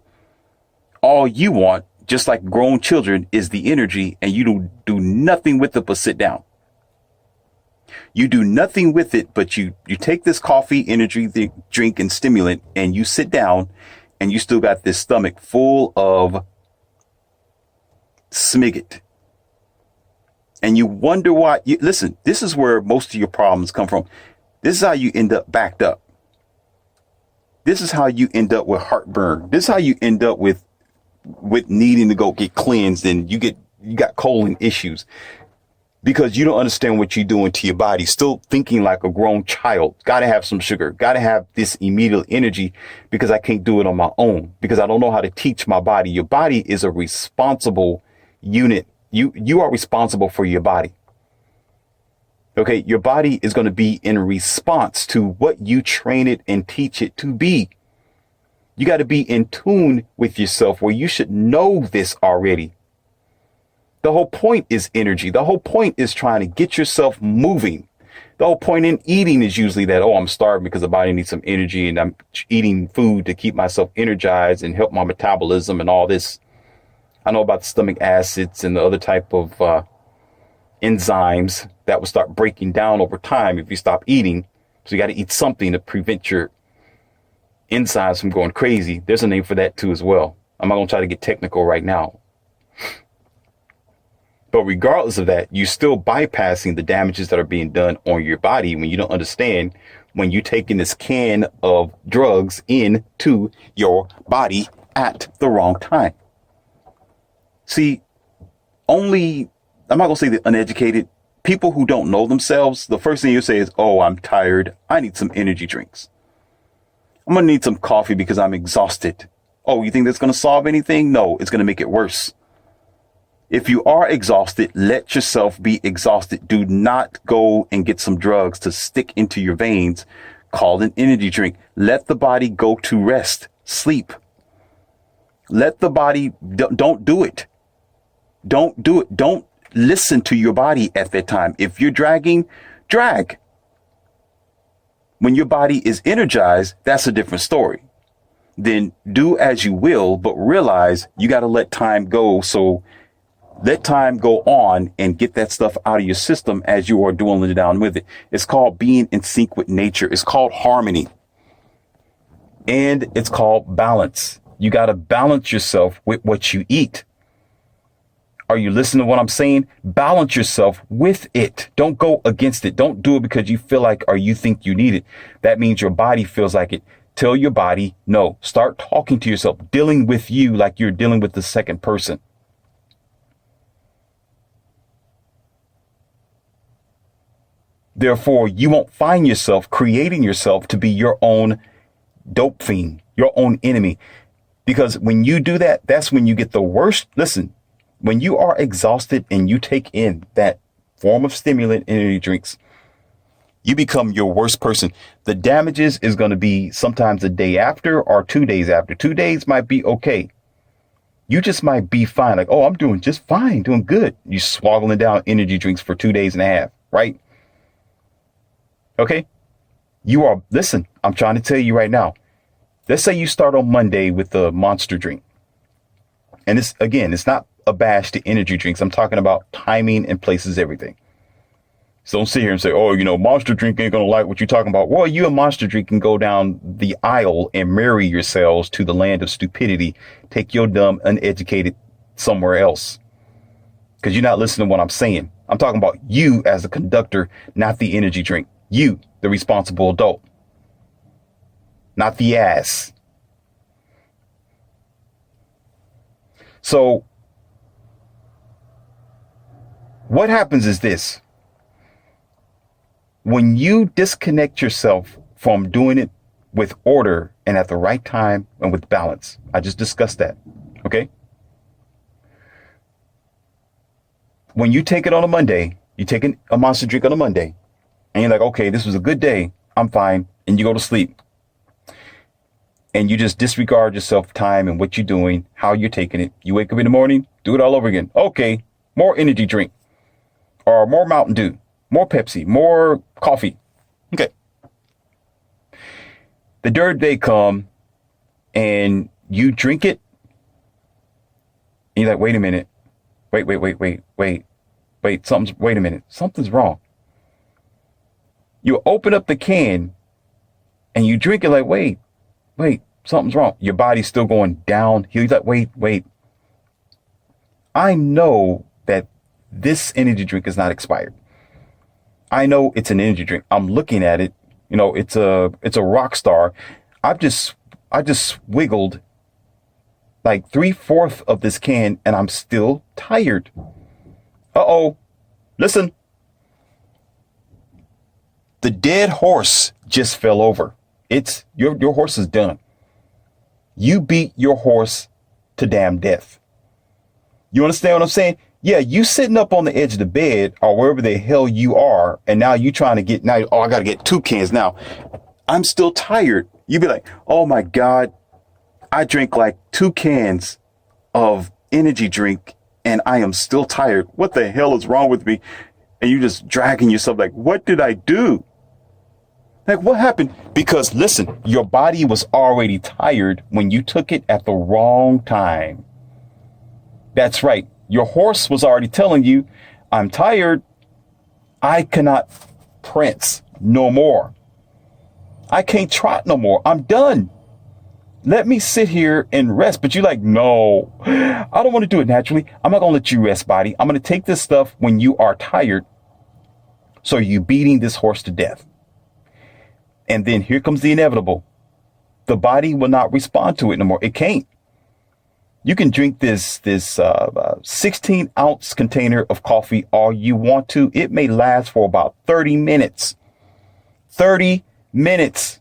all you want, just like grown children, is the energy, and you do nothing with it but sit down. You do nothing with it, but you take this coffee, energy drink, and stimulant, and you sit down, and you still got this stomach full of smiggot. And you wonder why. Listen, this is where most of your problems come from. This is how you end up backed up. This is how you end up with heartburn. This is how you end up with needing to go get cleansed, and you got colon issues because you don't understand what you're doing to your body. Still thinking like a grown child. Got to have some sugar. Got to have this immediate energy because I can't do it on my own, because I don't know how to teach my body. Your body is a responsible unit. You are responsible for your body. Okay, your body is going to be in response to what you train it and teach it to be. You got to be in tune with yourself where you should know this already. The whole point is energy. The whole point is trying to get yourself moving. The whole point in eating is usually that, oh, I'm starving because the body needs some energy and I'm eating food to keep myself energized and help my metabolism and all this. I know about the stomach acids and the other type of enzymes that will start breaking down over time if you stop eating. So you got to eat something to prevent your enzymes from going crazy. There's a name for that too as well. I'm not going to try to get technical right now. But regardless of that, you're still bypassing the damages that are being done on your body when you don't understand when you're taking this can of drugs into your body at the wrong time. See, I'm not going to say the uneducated, people who don't know themselves, the first thing you say is, oh, I'm tired. I need some energy drinks. I'm going to need some coffee because I'm exhausted. Oh, you think that's going to solve anything? No, it's going to make it worse. If you are exhausted, let yourself be exhausted. Do not go and get some drugs to stick into your veins called an energy drink. Let the body go to rest, sleep. Let the body, don't do it. Don't do it. Don't listen to your body at that time. If you're dragging, drag. When your body is energized, that's a different story. then do as you will, but realize you got to let time go. So let time go on and get that stuff out of your system as you are dwindling down with it. It's called being in sync with nature. It's called harmony. And it's called balance. You got to balance yourself with what you eat. Are you listening to what I'm saying? Balance yourself with it. Don't go against it. Don't do it because you feel like or you think you need it. That means your body feels like it. Tell your body, no. Start talking to yourself, dealing with you like you're dealing with the second person. Therefore, you won't find yourself creating yourself to be your own dope fiend, your own enemy. Because when you do that, that's when you get the worst. Listen, when you are exhausted and you take in that form of stimulant energy drinks, you become your worst person. The damages is going to be sometimes a day after or 2 days after. 2 days might be okay. You just might be fine. Like, oh, I'm doing just fine, doing good. You swaggling down energy drinks for 2 days and a half, right? Okay. Listen, I'm trying to tell you right now. Let's say you start on Monday with the Monster drink. And it's not a bash to energy drinks. I'm talking about timing and places everything. So don't sit here and say, oh, Monster drink ain't going to like what you're talking about. Well, you and Monster drink can go down the aisle and marry yourselves to the land of stupidity. Take your dumb, uneducated somewhere else. Because you're not listening to what I'm saying. I'm talking about you as a conductor, not the energy drink. You, the responsible adult. Not the ass. So what happens is this. When you disconnect yourself from doing it with order and at the right time and with balance, I just discussed that. Okay. When you take it on a Monday, you take a Monster drink on a Monday and you're like, okay, this was a good day. I'm fine. And you go to sleep. And you just disregard yourself, time and what you're doing, how you're taking it. You wake up in the morning, do it all over again. Okay, more energy drink or more Mountain Dew, more Pepsi, more coffee. Okay. The third day come and you drink it. And you're like, wait a minute. Wait a minute. Something's wrong. You open up the can and you drink it like, wait, something's wrong. Your body's still going down. He's like, wait. I know that this energy drink is not expired. I know it's an energy drink. I'm looking at it. It's a rock star. I just wiggled like 3/4 of this can and I'm still tired. Uh-oh. Listen. The dead horse just fell over. It's your horse is done. You beat your horse to damn death. You understand what I'm saying? Yeah, you sitting up on the edge of the bed or wherever the hell you are, and now you trying to get, I got to get 2 cans now. I'm still tired. You be like, oh my God, I drank like 2 cans of energy drink and I am still tired. What the hell is wrong with me? And you just dragging yourself like, what did I do? Like, what happened? Because listen, your body was already tired when you took it at the wrong time. That's right. Your horse was already telling you, I'm tired. I cannot prance no more. I can't trot no more. I'm done. Let me sit here and rest. But you're like, no, I don't want to do it naturally. I'm not going to let you rest, body. I'm going to take this stuff when you are tired. So you're beating this horse to death. And then here comes the inevitable. The body will not respond to it no more. It can't. You can drink this 16-ounce container of coffee all you want to. It may last for about 30 minutes. 30 minutes.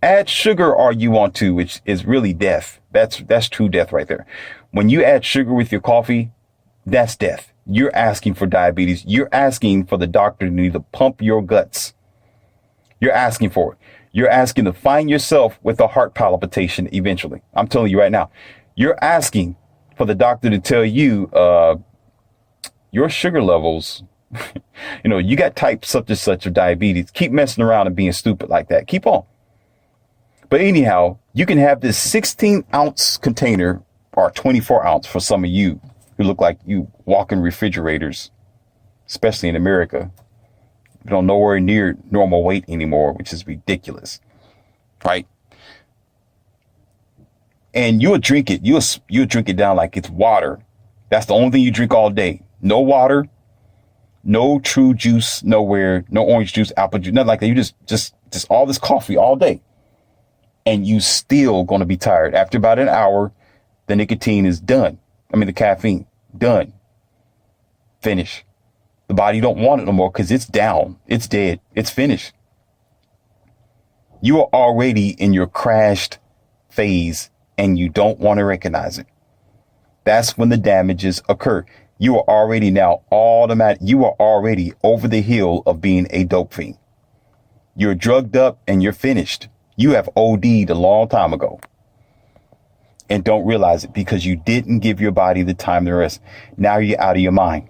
Add sugar all you want to, which is really death. That's true death right there. When you add sugar with your coffee, that's death. You're asking for diabetes. You're asking for the doctor to need to pump your guts. You're asking for it. You're asking to find yourself with a heart palpitation eventually. I'm telling you right now. You're asking for the doctor to tell you your sugar levels, you got type such and such of diabetes. Keep messing around and being stupid like that. Keep on. But anyhow, you can have this 16-ounce container or 24-ounce for some of you who look like you walk in refrigerators, especially in America. You don't nowhere near normal weight anymore, which is ridiculous, right? And you'll drink it. You'll drink it down like it's water. That's the only thing you drink all day. No water, no true juice, nowhere, no orange juice, apple juice, nothing like that. You just all this coffee all day. And you still going to be tired. After about an hour, the nicotine is done. I mean, the caffeine, done. Finish. The body don't want it no more because it's down. It's dead. It's finished. You are already in your crashed phase and you don't want to recognize it. That's when the damages occur. You are already now you are already over the hill of being a dope fiend. You're drugged up and you're finished. You have OD'd a long time ago and don't realize it because you didn't give your body the time to rest. Now you're out of your mind.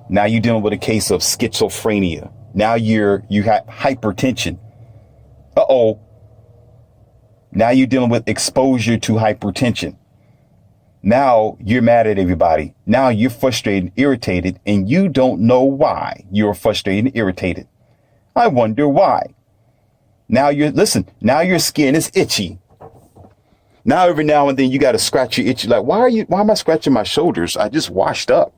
Now you're dealing with a case of schizophrenia. Now you have hypertension. Uh-oh. Now you're dealing with exposure to hypertension. Now you're mad at everybody. Now you're frustrated and irritated, and you don't know why you're frustrated and irritated. I wonder why. Now now your skin is itchy. Now every now and then you got to scratch your itchy. Like, why am I scratching my shoulders? I just washed up.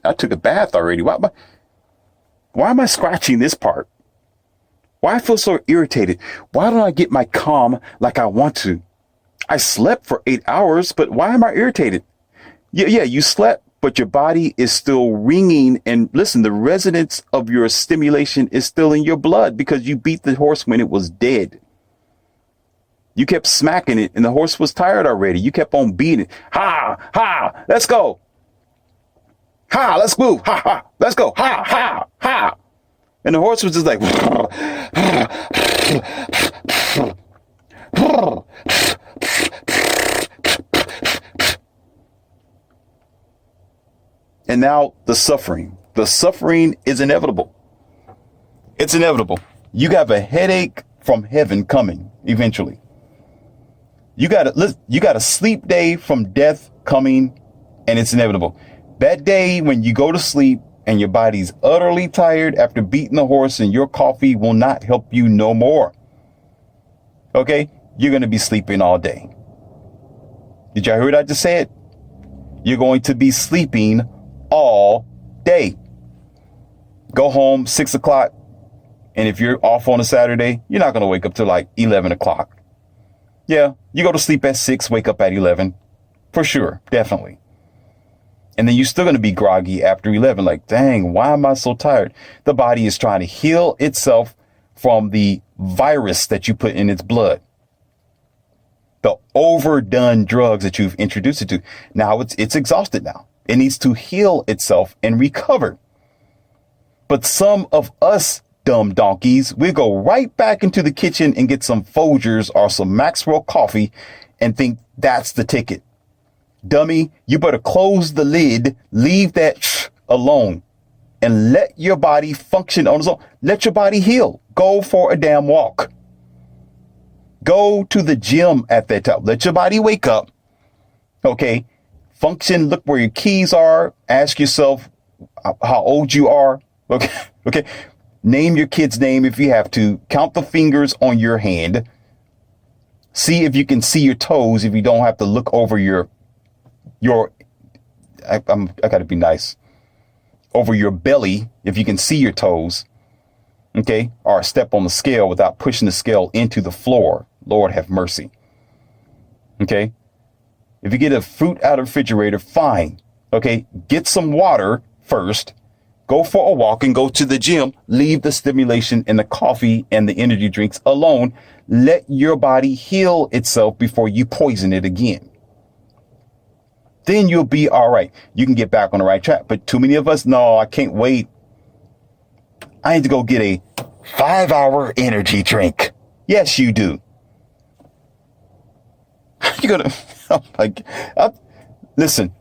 I took a bath already. Why am I scratching this part? Why I feel so irritated? Why don't I get my calm like I want to? I slept for 8 hours, but why am I irritated? Yeah, you slept, but your body is still ringing. And listen, the resonance of your stimulation is still in your blood because you beat the horse when it was dead. You kept smacking it and the horse was tired already. You kept on beating it. Ha, let's go. Ha, let's move. Ha, let's go. Ha. And the horse was just like, and now the suffering is inevitable. It's inevitable. You have a headache from heaven coming eventually. You got a sleep day from death coming, and it's inevitable. That day when you go to sleep and your body's utterly tired after beating the horse and your coffee will not help you no more. Okay? You're going to be sleeping all day. Did y'all hear what I just said? You're going to be sleeping all day. Go home 6 o'clock. And if you're off on a Saturday, you're not going to wake up till like 11 o'clock. Yeah, you go to sleep at 6, wake up at 11. For sure, definitely. And then you're still going to be groggy after 11. Like, dang, why am I so tired? The body is trying to heal itself from the virus that you put in its blood. The overdone drugs that you've introduced it to. Now it's exhausted now. It needs to heal itself and recover. But some of us dumb donkeys, we go right back into the kitchen and get some Folgers or some Maxwell coffee and think that's the ticket. Dummy, you better close the lid, leave that alone, and let your body function on its own. Let your body heal. Go for a damn walk. Go to the gym at that time. Let your body wake up. Okay. Function. Look where your keys are. Ask yourself how old you are. Okay. Okay. Name your kid's name if you have to. Count the fingers on your hand. See if you can see your toes if you don't have to look over I gotta be nice. Over your belly if you can see your toes. Okay. Or step on the scale without pushing the scale into the floor. Lord have mercy. Okay. If you get a fruit out of the refrigerator, fine. Okay. Get some water first. Go for a walk and go to the gym. Leave the stimulation and the coffee and the energy drinks alone. Let your body heal itself before you poison it again. Then you'll be all right. You can get back on the right track. But too many of us, no, I can't wait. I need to go get a 5-hour energy drink. Yes, you do. You're gonna, listen,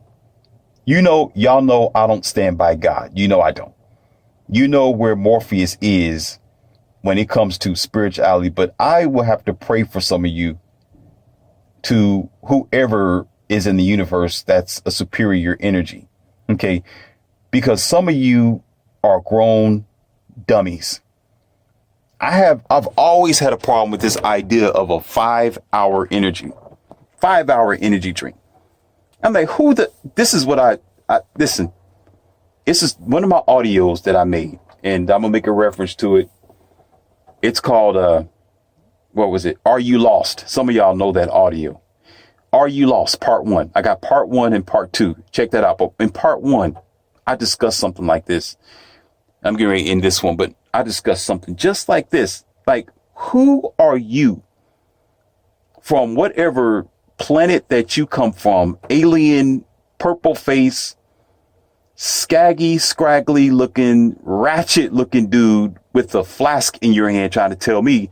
y'all know I don't stand by God. I don't. You know where Morpheus is when it comes to spirituality, but I will have to pray for some of you, to whoever is in the universe that's a superior energy. Okay. Because some of you are grown dummies. I've always had a problem with this idea of a 5-hour energy drink. I'm like, this is what I listen. This is one of my audios that I made, and I'm gonna make a reference to it. It's called, what was it? Are You Lost? Some of y'all know that audio. Are You Lost? Part 1. I got part 1 and part 2. Check that out. But in part 1, I discussed something like this. I'm getting ready to end this one, but I discussed something just like this. Like, who are you? From whatever planet that you come from, alien, purple face, scaggy, scraggly looking, ratchet looking dude with a flask in your hand trying to tell me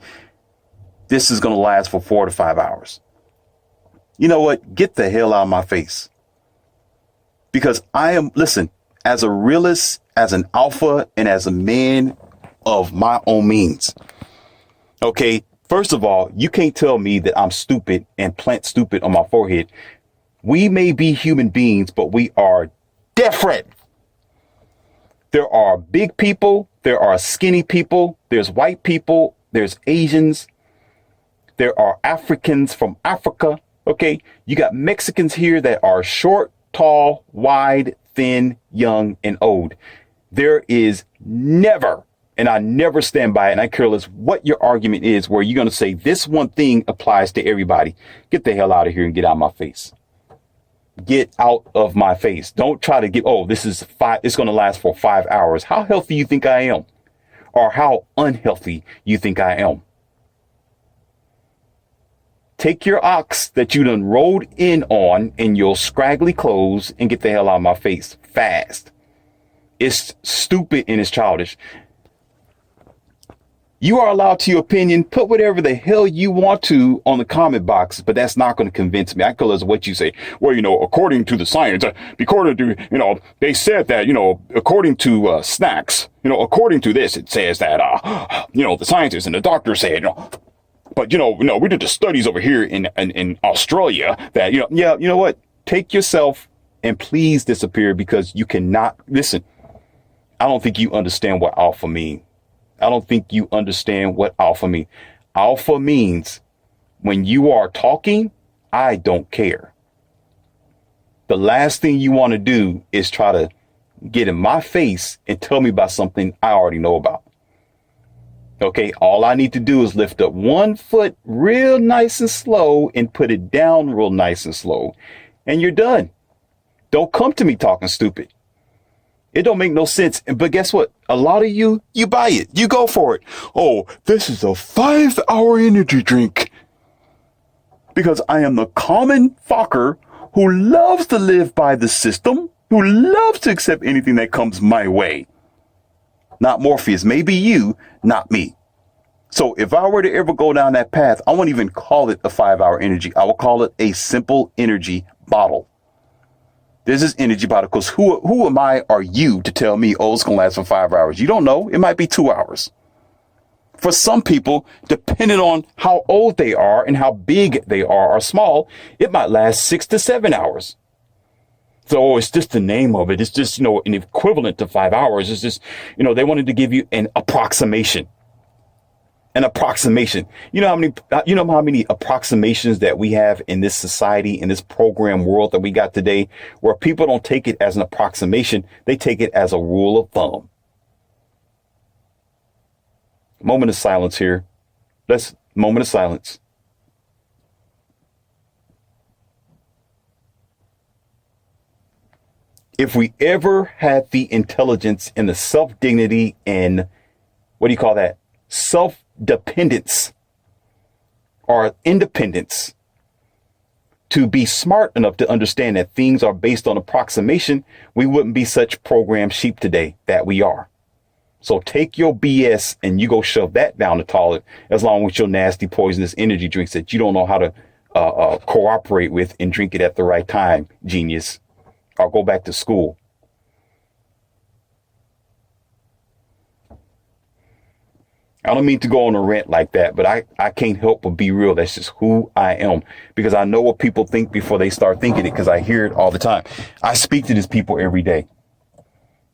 this is going to last for 4 to 5 hours. You know what? Get the hell out of my face. Because listen, as a realist, as an alpha, and as a man of my own means. Okay. First of all, you can't tell me that I'm stupid and plant stupid on my forehead. We may be human beings, but we are different. There are big people. There are skinny people. There's white people. There's Asians. There are Africans from Africa. Okay. You got Mexicans here that are short, tall, wide, thin, young, and old. There is never, and I never stand by it, and I care less what your argument is, where you're going to say this one thing applies to everybody. Get the hell out of here and get out of my face. Get out of my face. Don't try to it's going to last for 5 hours. How healthy you think I am? Or how unhealthy you think I am? Take your ox that you done rode in on in your scraggly clothes and get the hell out of my face fast. It's stupid and it's childish. You are allowed to your opinion. Put whatever the hell you want to on the comment box, but that's not going to convince me. I call it what you say. Well, according to the science, according to, they said that, according to snacks, according to this, it says that, the scientists and the doctors said, but, we did the studies over here in Australia that, you know what? Take yourself and please disappear, because you cannot listen. I don't think you understand what alpha means. I don't think you understand what alpha means. Alpha means when you are talking, I don't care. The last thing you want to do is try to get in my face and tell me about something I already know about. Okay, all I need to do is lift up one foot real nice and slow and put it down real nice and slow, and you're done. Don't come to me talking stupid. It don't make no sense. But guess what? A lot of you buy it. You go for it. Oh, this is a 5-hour energy drink. Because I am the common fucker who loves to live by the system, who loves to accept anything that comes my way. Not Morpheus. Maybe you, not me. So if I were to ever go down that path, I won't even call it a 5-hour energy. I will call it a simple energy bottle. This is energy bottle, because who am I or you to tell me, it's going to last for 5 hours? You don't know. It might be 2 hours. For some people, depending on how old they are and how big they are or small, it might last 6 to 7 hours. So it's just the name of it. It's just, an equivalent to 5 hours. It's just, they wanted to give you an approximation. An approximation. You know how many approximations that we have in this society, in this program world that we got today, where people don't take it as an approximation. They take it as a rule of thumb. Moment of silence here. Moment of silence. If we ever had the intelligence and the self-dignity and self-dependence or independence to be smart enough to understand that things are based on approximation, we wouldn't be such programmed sheep today that we are. So take your BS and you go shove that down the toilet, as long as your nasty poisonous energy drinks that you don't know how to cooperate with and drink it at the right time, genius. Or go back to school. I don't mean to go on a rant like that, but I can't help but be real. That's just who I am, because I know what people think before they start thinking it, because I hear it all the time. I speak to these people every day,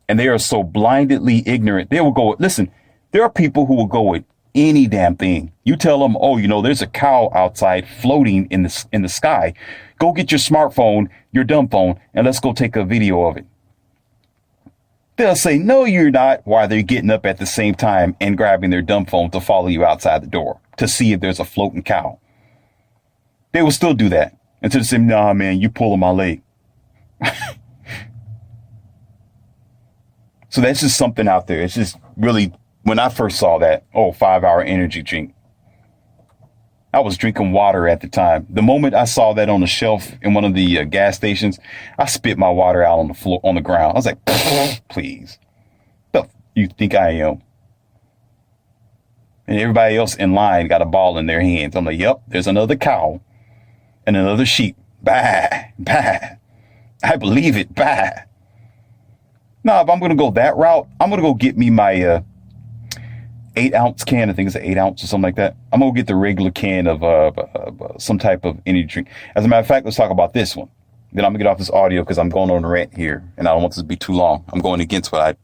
and they are so blindedly ignorant. They will go, listen, there are people who will go with any damn thing. You tell them, oh, there's a cow outside floating in the sky. Go get your smartphone, your dumb phone, and let's go take a video of it. They'll say, no, you're not, while they're getting up at the same time and grabbing their dumb phone to follow you outside the door to see if there's a floating cow. They will still do that until they say, nah, man, you pulling my leg. So that's just something out there. It's just really, when I first saw that, 5-hour energy drink, I was drinking water at the time. The moment I saw that on the shelf in one of the gas stations, I spit my water out on the floor, on the ground. I was like, please, what you think I am? And everybody else in line got a ball in their hands. I'm like, yep, there's another cow and another sheep. Bah, bah. I believe it. Bah. Now, if I'm going to go that route, I'm going to go get me my 8-ounce can. I think it's an 8 ounce or something like that. I'm going to get the regular can of some type of energy drink. As a matter of fact, let's talk about this one. Then I'm going to get off this audio because I'm going on a rant here and I don't want this to be too long. I'm going against what I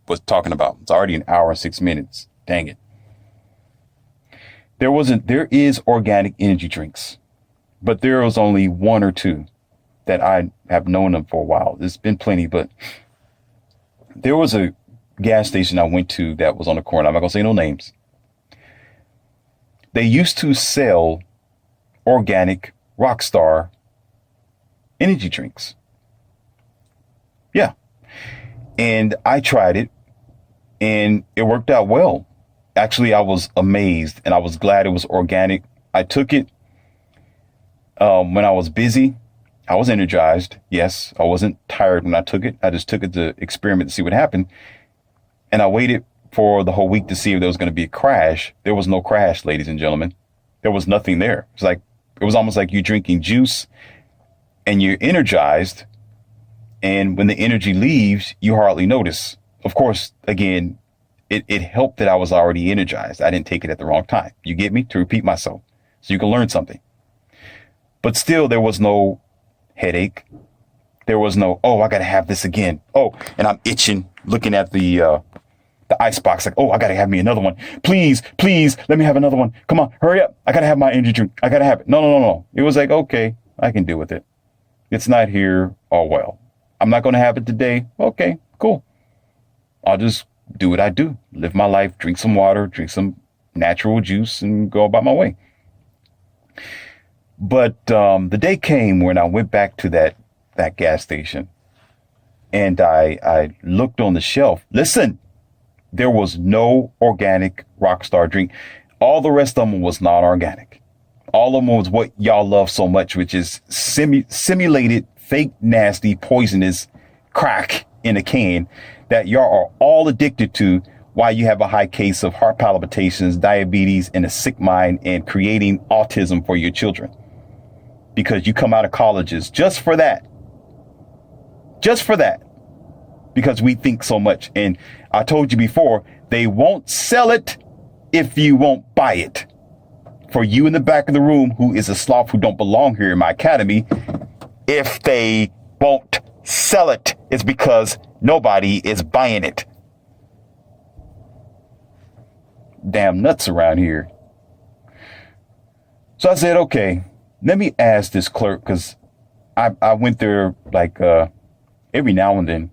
was talking about. It's already an hour and 6 minutes. Dang it. There is organic energy drinks, but there was only one or two that I have known them for a while. There's been plenty, but there was a gas station I went to that was on the corner. I'm not going to say no names. They used to sell organic Rockstar energy drinks. Yeah. And I tried it and it worked out well. Actually, I was amazed and I was glad it was organic. I took it when I was busy. I was energized. Yes, I wasn't tired when I took it. I just took it to experiment to see what happened. And I waited for the whole week to see if there was going to be a crash. There was no crash, ladies and gentlemen. There was nothing there. It was almost like you're drinking juice and you're energized. And when the energy leaves, you hardly notice. Of course, again, it helped that I was already energized. I didn't take it at the wrong time. You get me? To repeat myself so you can learn something. But still, there was no headache. There was no, I got to have this again. And I'm itching looking at the ice box. Like, I got to have me another one. Please, let me have another one. Come on, hurry up. I got to have my energy drink. I got to have it. No. It was like, okay, I can deal with it. It's not here. Oh, well, I'm not going to have it today. Okay, cool. I'll just do what I do. Live my life, drink some water, drink some natural juice and go about my way. But the day came when I went back to that gas station and I looked on the shelf. Listen, there was no organic Rockstar drink. All the rest of them was non-organic. All of them was what y'all love so much, which is simulated, fake, nasty, poisonous crack in a can that y'all are all addicted to while you have a high case of heart palpitations, diabetes, and a sick mind and creating autism for your children. Because you come out of colleges just for that. Because we think so much. And I told you before, they won't sell it if you won't buy it. For you in the back of the room who is a sloth who don't belong here in my academy, if they won't sell it, it's because nobody is buying it. Damn nuts around here. So I said, okay, let me ask this clerk, because I went there like every now and then,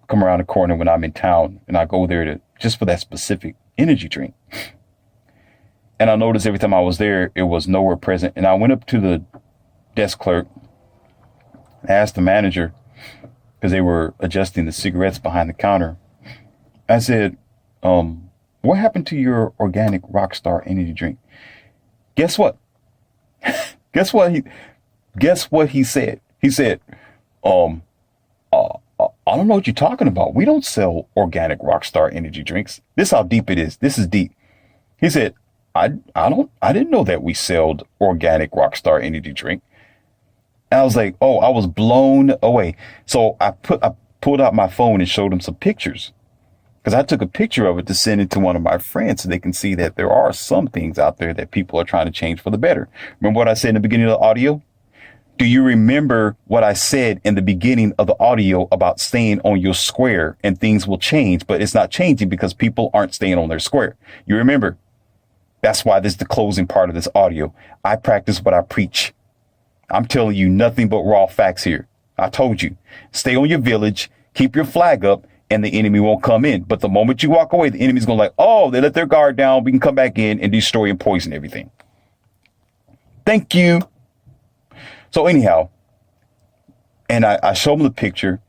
come around the corner when I'm in town, and I go there just for that specific energy drink. And I noticed every time I was there, it was nowhere present. And I went up to the desk clerk, asked the manager, because they were adjusting the cigarettes behind the counter. I said, what happened to your organic Rockstar energy drink? Guess what? Guess what he said? He said, I don't know what you're talking about. We don't sell organic Rockstar energy drinks. This is how deep it is. This is deep. He said, I didn't know that we sold organic Rockstar energy drink. And I was like, I was blown away. So I pulled out my phone and showed him some pictures. because I took a picture of it to send it to one of my friends so they can see that there are some things out there that people are trying to change for the better. Remember what I said in the beginning of the audio? Do you remember what I said in the beginning of the audio about staying on your square and things will change, but it's not changing because people aren't staying on their square? You remember? That's why this is the closing part of this audio. I practice what I preach. I'm telling you nothing but raw facts here. I told you, stay on your village, keep your flag up, and the enemy won't come in. But the moment you walk away, the enemy's going to oh, they let their guard down. We can come back in and destroy and poison everything. Thank you. So anyhow, and I showed him the picture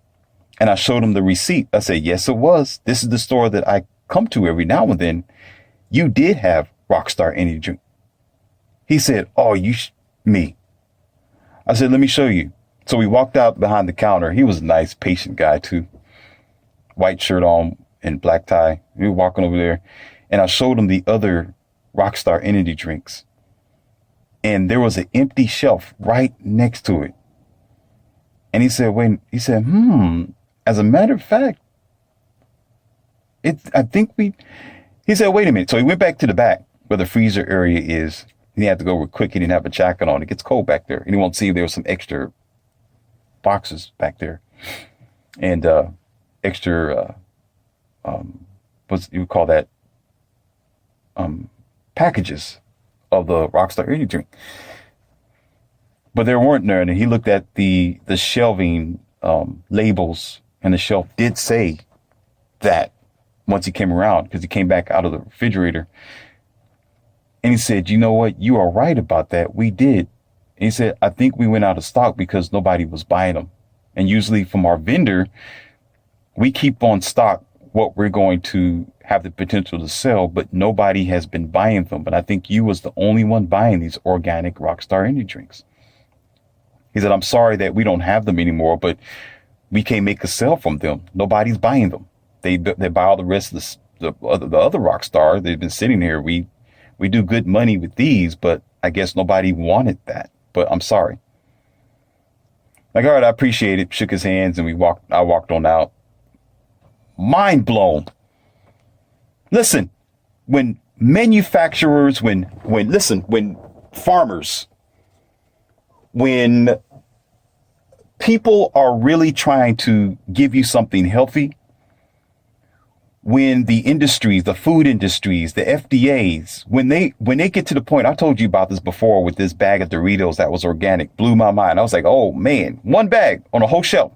and I showed him the receipt. I said, yes, it was. This is the store that I come to every now and then. You did have Rockstar Energy Drink. He said, oh, me. I said, let me show you. So we walked out behind the counter. He was a nice, patient guy too. White shirt on and black tie. We were walking over there and I showed him the other Rockstar Energy drinks. And there was an empty shelf right next to it. And he said, as a matter of fact, he said, wait a minute. So he went back to the back where the freezer area is. And he had to go real quick. He didn't have a jacket on. It gets cold back there. And he won't see if there was some extra boxes back there. And, extra, what you would call that, packages of the Rockstar Energy drink. But there weren't there. And he looked at the shelving labels, and the shelf did say that once he came around, because he came back out of the refrigerator. And he said, you know what? You are right about that. We did. And he said, I think we went out of stock because nobody was buying them. And usually from our vendor, we keep on stock what we're going to have the potential to sell, but nobody has been buying them. But I think you was the only one buying these organic Rockstar Energy drinks. He said, I'm sorry that we don't have them anymore, but we can't make a sale from them. Nobody's buying them. They buy all the rest of the other Rockstar. They've been sitting here. We do good money with these, but I guess nobody wanted that. But I'm sorry. Like, all right, I appreciate it. Shook his hands and I walked on out. Mind blown. Listen, when manufacturers, when farmers, when people are really trying to give you something healthy, when the industries, the food industries, the FDAs, when they get to the point, I told you about this before with this bag of Doritos that was organic, blew my mind. I was like, oh man, one bag on a whole shelf.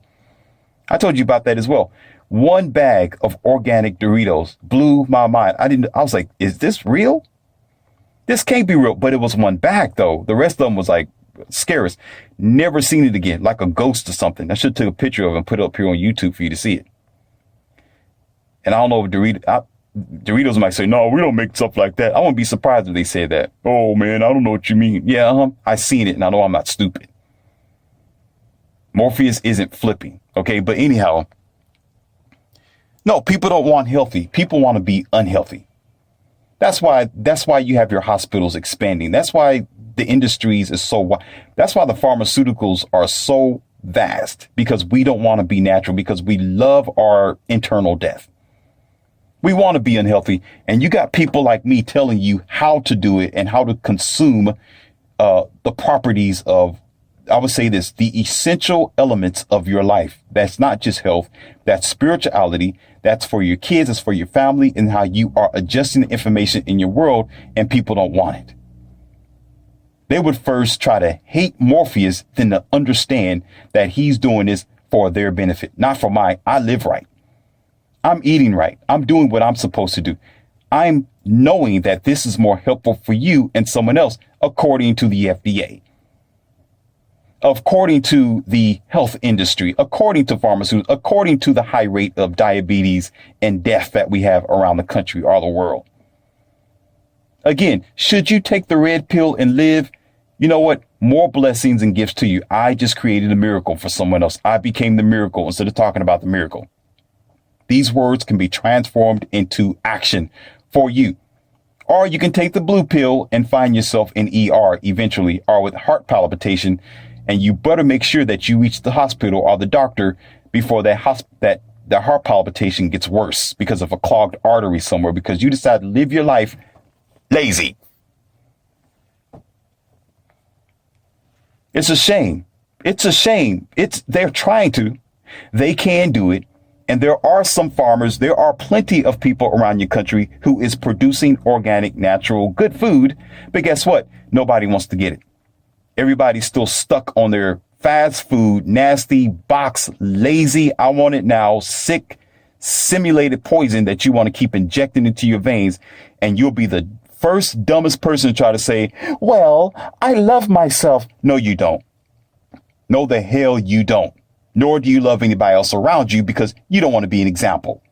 I told you about that as well. One bag of organic Doritos blew my mind. I was like, is this real? This can't be real. But it was one bag though. The rest of them was like scarce. Never seen it again, like a ghost or something. I should have took a picture of it and put it up here on YouTube for you to see it. And I don't know if Doritos might say, no, we don't make stuff like that. I wouldn't be surprised if they said that. Oh man, I don't know what you mean. Yeah, I seen it and I know I'm not stupid. Morpheus isn't flipping. Okay. But anyhow, no, people don't want healthy. People want to be unhealthy. That's why you have your hospitals expanding. That's why the industries is so wide. That's why the pharmaceuticals are so vast, because we don't want to be natural, because we love our internal death. We want to be unhealthy. And you got people like me telling you how to do it and how to consume the properties of, I would say this, the essential elements of your life. That's not just health. That's spirituality. That's for your kids. It's for your family, and how you are adjusting the information in your world, and people don't want it. They would first try to hate Morpheus than to understand that he's doing this for their benefit, not for mine. I live right. I'm eating right. I'm doing what I'm supposed to do. I'm knowing that this is more helpful for you and someone else, according to the FDA, according to the health industry, according to pharmaceuticals, according to the high rate of diabetes and death that we have around the country or the world. Again, should you take the red pill and live? You know what? More blessings and gifts to you. I just created a miracle for someone else. I became the miracle instead of talking about the miracle. These words can be transformed into action for you. Or you can take the blue pill and find yourself in ER eventually, or with heart palpitation. And you better make sure that you reach the hospital or the doctor before that that heart palpitation gets worse because of a clogged artery somewhere because you decide to live your life lazy. It's a shame. It's a shame. They're trying to. They can do it. And there are some farmers, there are plenty of people around your country who is producing organic, natural, good food. But guess what? Nobody wants to get it. Everybody's still stuck on their fast food, nasty box, lazy, I want it now, sick, simulated poison that you want to keep injecting into your veins. And you'll be the first dumbest person to try to say, well, I love myself. No, you don't. No, the hell you don't. Nor do you love anybody else around you because you don't want to be an example.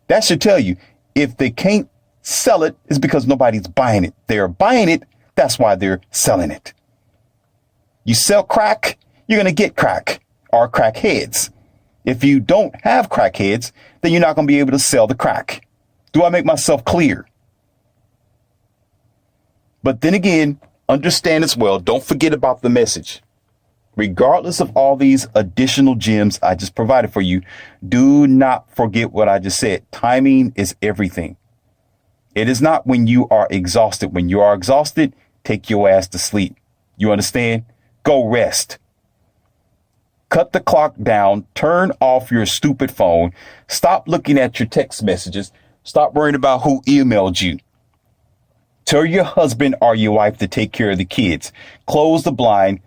That should tell you if they can't sell it, it's because nobody's buying it. They're buying it. That's why they're selling it. You sell crack, you're going to get crack or crackheads. If you don't have crackheads, then you're not going to be able to sell the crack. Do I make myself clear? But then again, understand as well, don't forget about the message. Regardless of all these additional gems I just provided for you, do not forget what I just said. Timing is everything. It is not when you are exhausted. When you are exhausted, take your ass to sleep. You understand? Go rest. Cut the clock down. Turn off your stupid phone. Stop looking at your text messages. Stop worrying about who emailed you. Tell your husband or your wife to take care of the kids. Close the blind.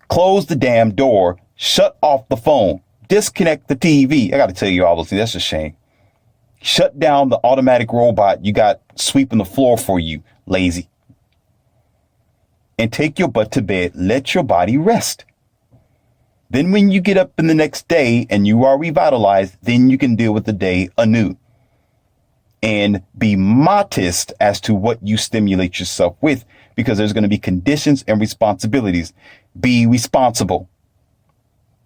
Close the damn door, shut off the phone, disconnect the TV. I got to tell you all those things. That's a shame. Shut down the automatic robot you got sweeping the floor for you, lazy. And take your butt to bed. Let your body rest. Then when you get up in the next day and you are revitalized, then you can deal with the day anew. And be modest as to what you stimulate yourself with, because there's going to be conditions and responsibilities. Be responsible.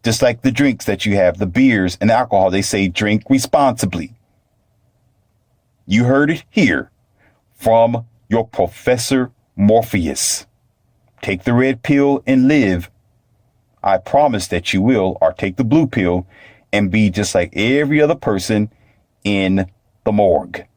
Just like the drinks that you have, the beers and the alcohol, they say drink responsibly. You heard it here from your Professor Morpheus. Take the red pill and live. I promise that you will, or take the blue pill and be just like every other person in the morgue.